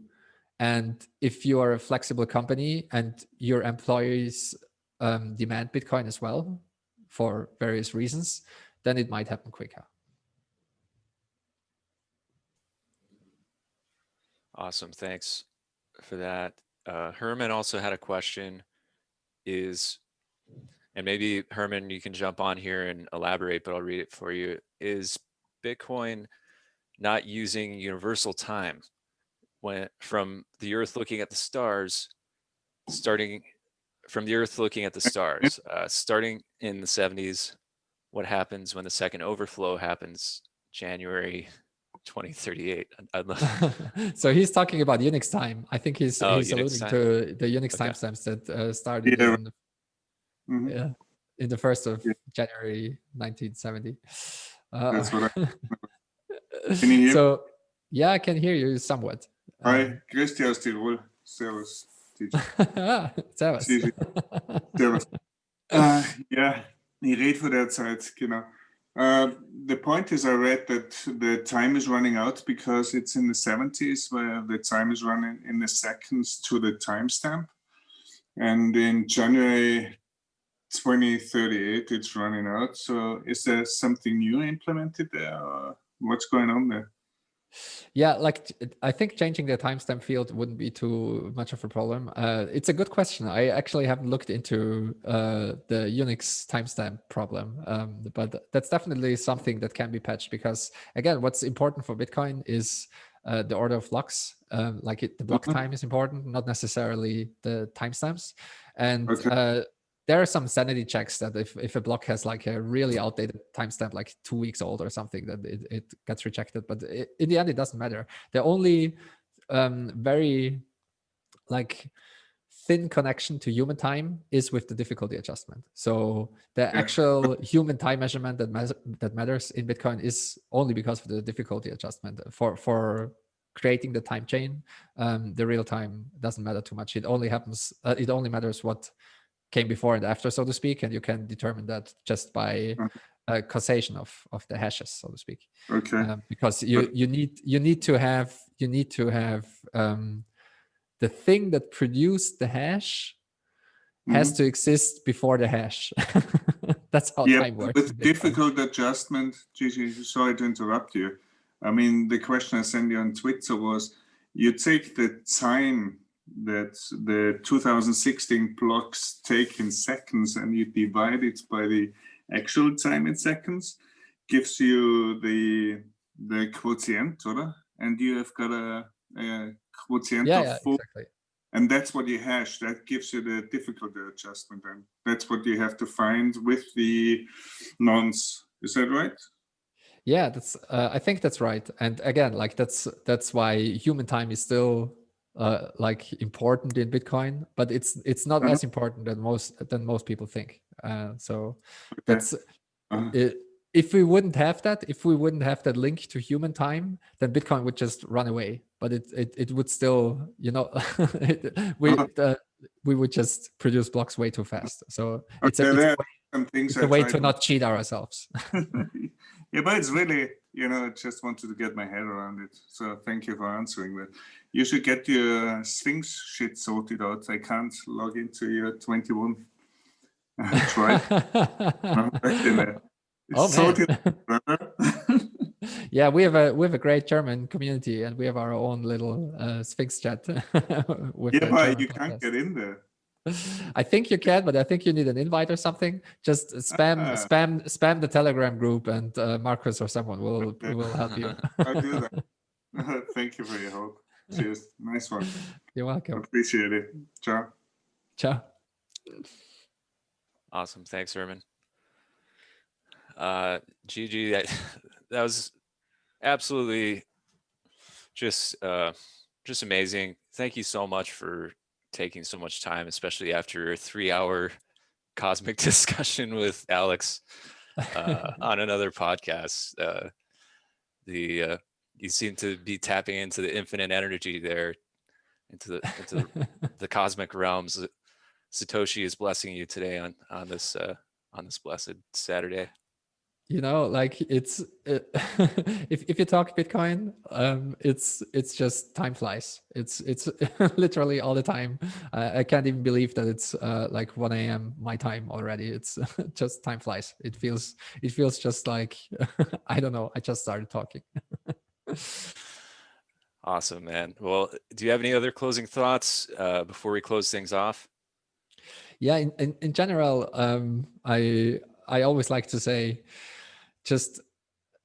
And if you are a flexible company and your employees demand Bitcoin as well for various reasons, then it might happen quicker. Awesome. Thanks for that. Herman also had a question, and maybe Herman, you can jump on here and elaborate, but I'll read it for you. Is Bitcoin not using universal time from the Earth looking at the stars, starting in the 70s? What happens when the second overflow happens, January 2038? I'd love. So he's talking about Unix time. I think he's alluding time. to the Unix timestamps that started in the 1st of January 1970. That's what Can you hear? So yeah, I can hear you somewhat. Hi, grüß dich aus Tirol. Servus. Servus. Servus. Yeah, ich rede von der Zeit, genau. The point is, I read that the time is running out because it's in the 70s where the time is running in the seconds to the timestamp. And in January 2038, it's running out. So is there something new implemented there, or what's going on there? Yeah, like I think changing the timestamp field wouldn't be too much of a problem. It's a good question. I actually haven't looked into the Unix timestamp problem, but that's definitely something that can be patched, because again, what's important for Bitcoin is the order of blocks. The block time is important, not necessarily the timestamps. And there are some sanity checks that if a block has like a really outdated timestamp, like 2 weeks old or something, that it gets rejected. But in the end, it doesn't matter. The only very like thin connection to human time is with the difficulty adjustment. So the actual human time measurement that matters in Bitcoin is only because of the difficulty adjustment. For creating the time chain, the real time doesn't matter too much. It only happens. It only matters what came before and after, so to speak, and you can determine that just by causation of the hashes, so to speak. Because you need to have the thing that produced the hash has to exist before the hash. That's how time works. With difficult adjustment, Gigi, sorry to interrupt you. I mean, the question I sent you on Twitter was, you take the time that the 2016 blocks take in seconds and you divide it by the actual time in seconds, gives you the quotient, oder? And you have got a quotient of 4. Exactly. And that's what you hash. That gives you the difficulty adjustment. And that's what you have to find with the nonce. Is that right? Yeah, that's. I think that's right. And again, like that's why human time is still like important in Bitcoin, but it's not as important than most people think. So that's if we wouldn't have that link to human time, then Bitcoin would just run away. But it would still, we would just produce blocks way too fast. So it's a way to not cheat ourselves. Yeah, but it's really, I just wanted to get my head around it. So thank you for answering that. You should get your Sphinx shit sorted out. I can't log into your 21. Try. Oh, man. Yeah, we have a great German community, and we have our own little Sphinx chat with Yeah, the but German you can't podcast. get in there. I think you can, but I think you need an invite or something. Just spam the Telegram group, and Marcus or someone will help you. I'll do that. Thank you for your help. Cheers. Nice one. You're welcome. Appreciate it. Ciao. Ciao. Awesome. Thanks, Herman. Gigi, that was absolutely just amazing. Thank you so much for taking so much time, especially after a 3-hour cosmic discussion with Alex on another podcast. You seem to be tapping into the infinite energy there, into the cosmic realms. Satoshi is blessing you today on this blessed Saturday. You know, like it's if you talk Bitcoin, it's just time flies. It's literally all the time. I can't even believe that it's like 1 a.m. my time already. It's just time flies. It feels just like I don't know. I just started talking. Awesome, man. Well, do you have any other closing thoughts before we close things off? Yeah, in general, I always like to say, just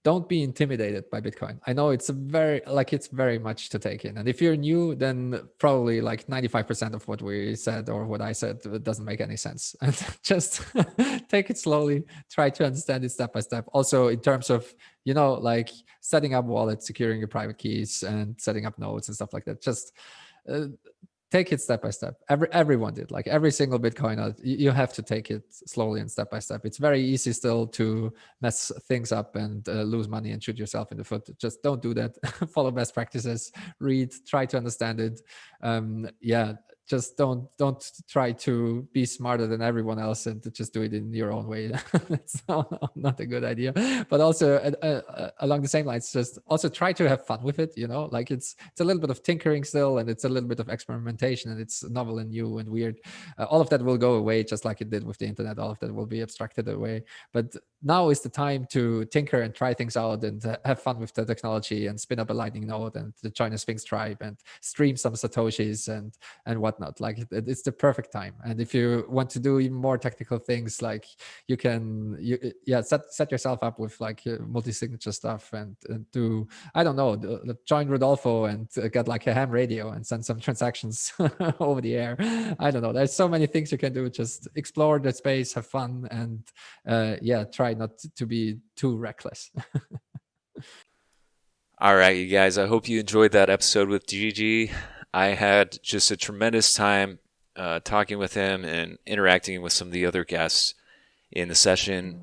don't be intimidated by Bitcoin. I know it's very much to take in. And if you're new, then probably like 95% of what we said or what I said doesn't make any sense. And just take it slowly, try to understand it step by step. Also in terms of, like setting up wallets, securing your private keys and setting up nodes and stuff like that. Just take it step by step. Everyone did, like every single Bitcoiner, you have to take it slowly and step by step. It's very easy still to mess things up and lose money and shoot yourself in the foot. Just don't do that. Follow best practices, read, try to understand it. Just don't try to be smarter than everyone else and to just do it in your own way. It's not a good idea. But also along the same lines, just also try to have fun with it. Like it's a little bit of tinkering still, and it's a little bit of experimentation, and it's novel and new and weird. All of that will go away just like it did with the internet. All of that will be abstracted away. But now is the time to tinker and try things out and have fun with the technology and spin up a lightning node and join a Sphinx tribe and stream some Satoshis and whatnot. Like it's the perfect time. And if you want to do even more technical things, like you can set yourself up with like multi-signature stuff and do, I don't know, join Rodolfo and get like a ham radio and send some transactions over the air. I don't know, there's so many things you can do. Just explore the space, have fun, and try not to be too reckless. All right, you guys, I hope you enjoyed that episode with Gigi. I had just a tremendous time talking with him and interacting with some of the other guests in the session.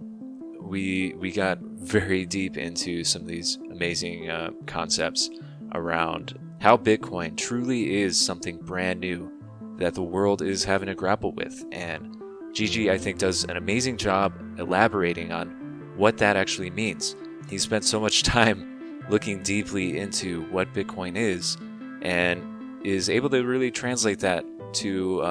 We got very deep into some of these amazing concepts around how Bitcoin truly is something brand new that the world is having to grapple with. And Gigi, I think, does an amazing job elaborating on what that actually means. He spent so much time looking deeply into what Bitcoin is and is able to really translate that to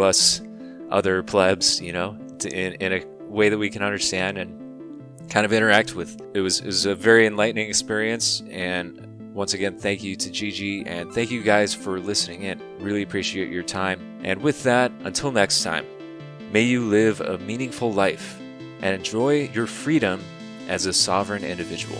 us other plebs, in a way that we can understand and kind of interact with. It was a very enlightening experience, and once again, thank you to Gigi, and thank you guys for listening in. Really appreciate your time. And with that, until next time, may you live a meaningful life and enjoy your freedom as a sovereign individual.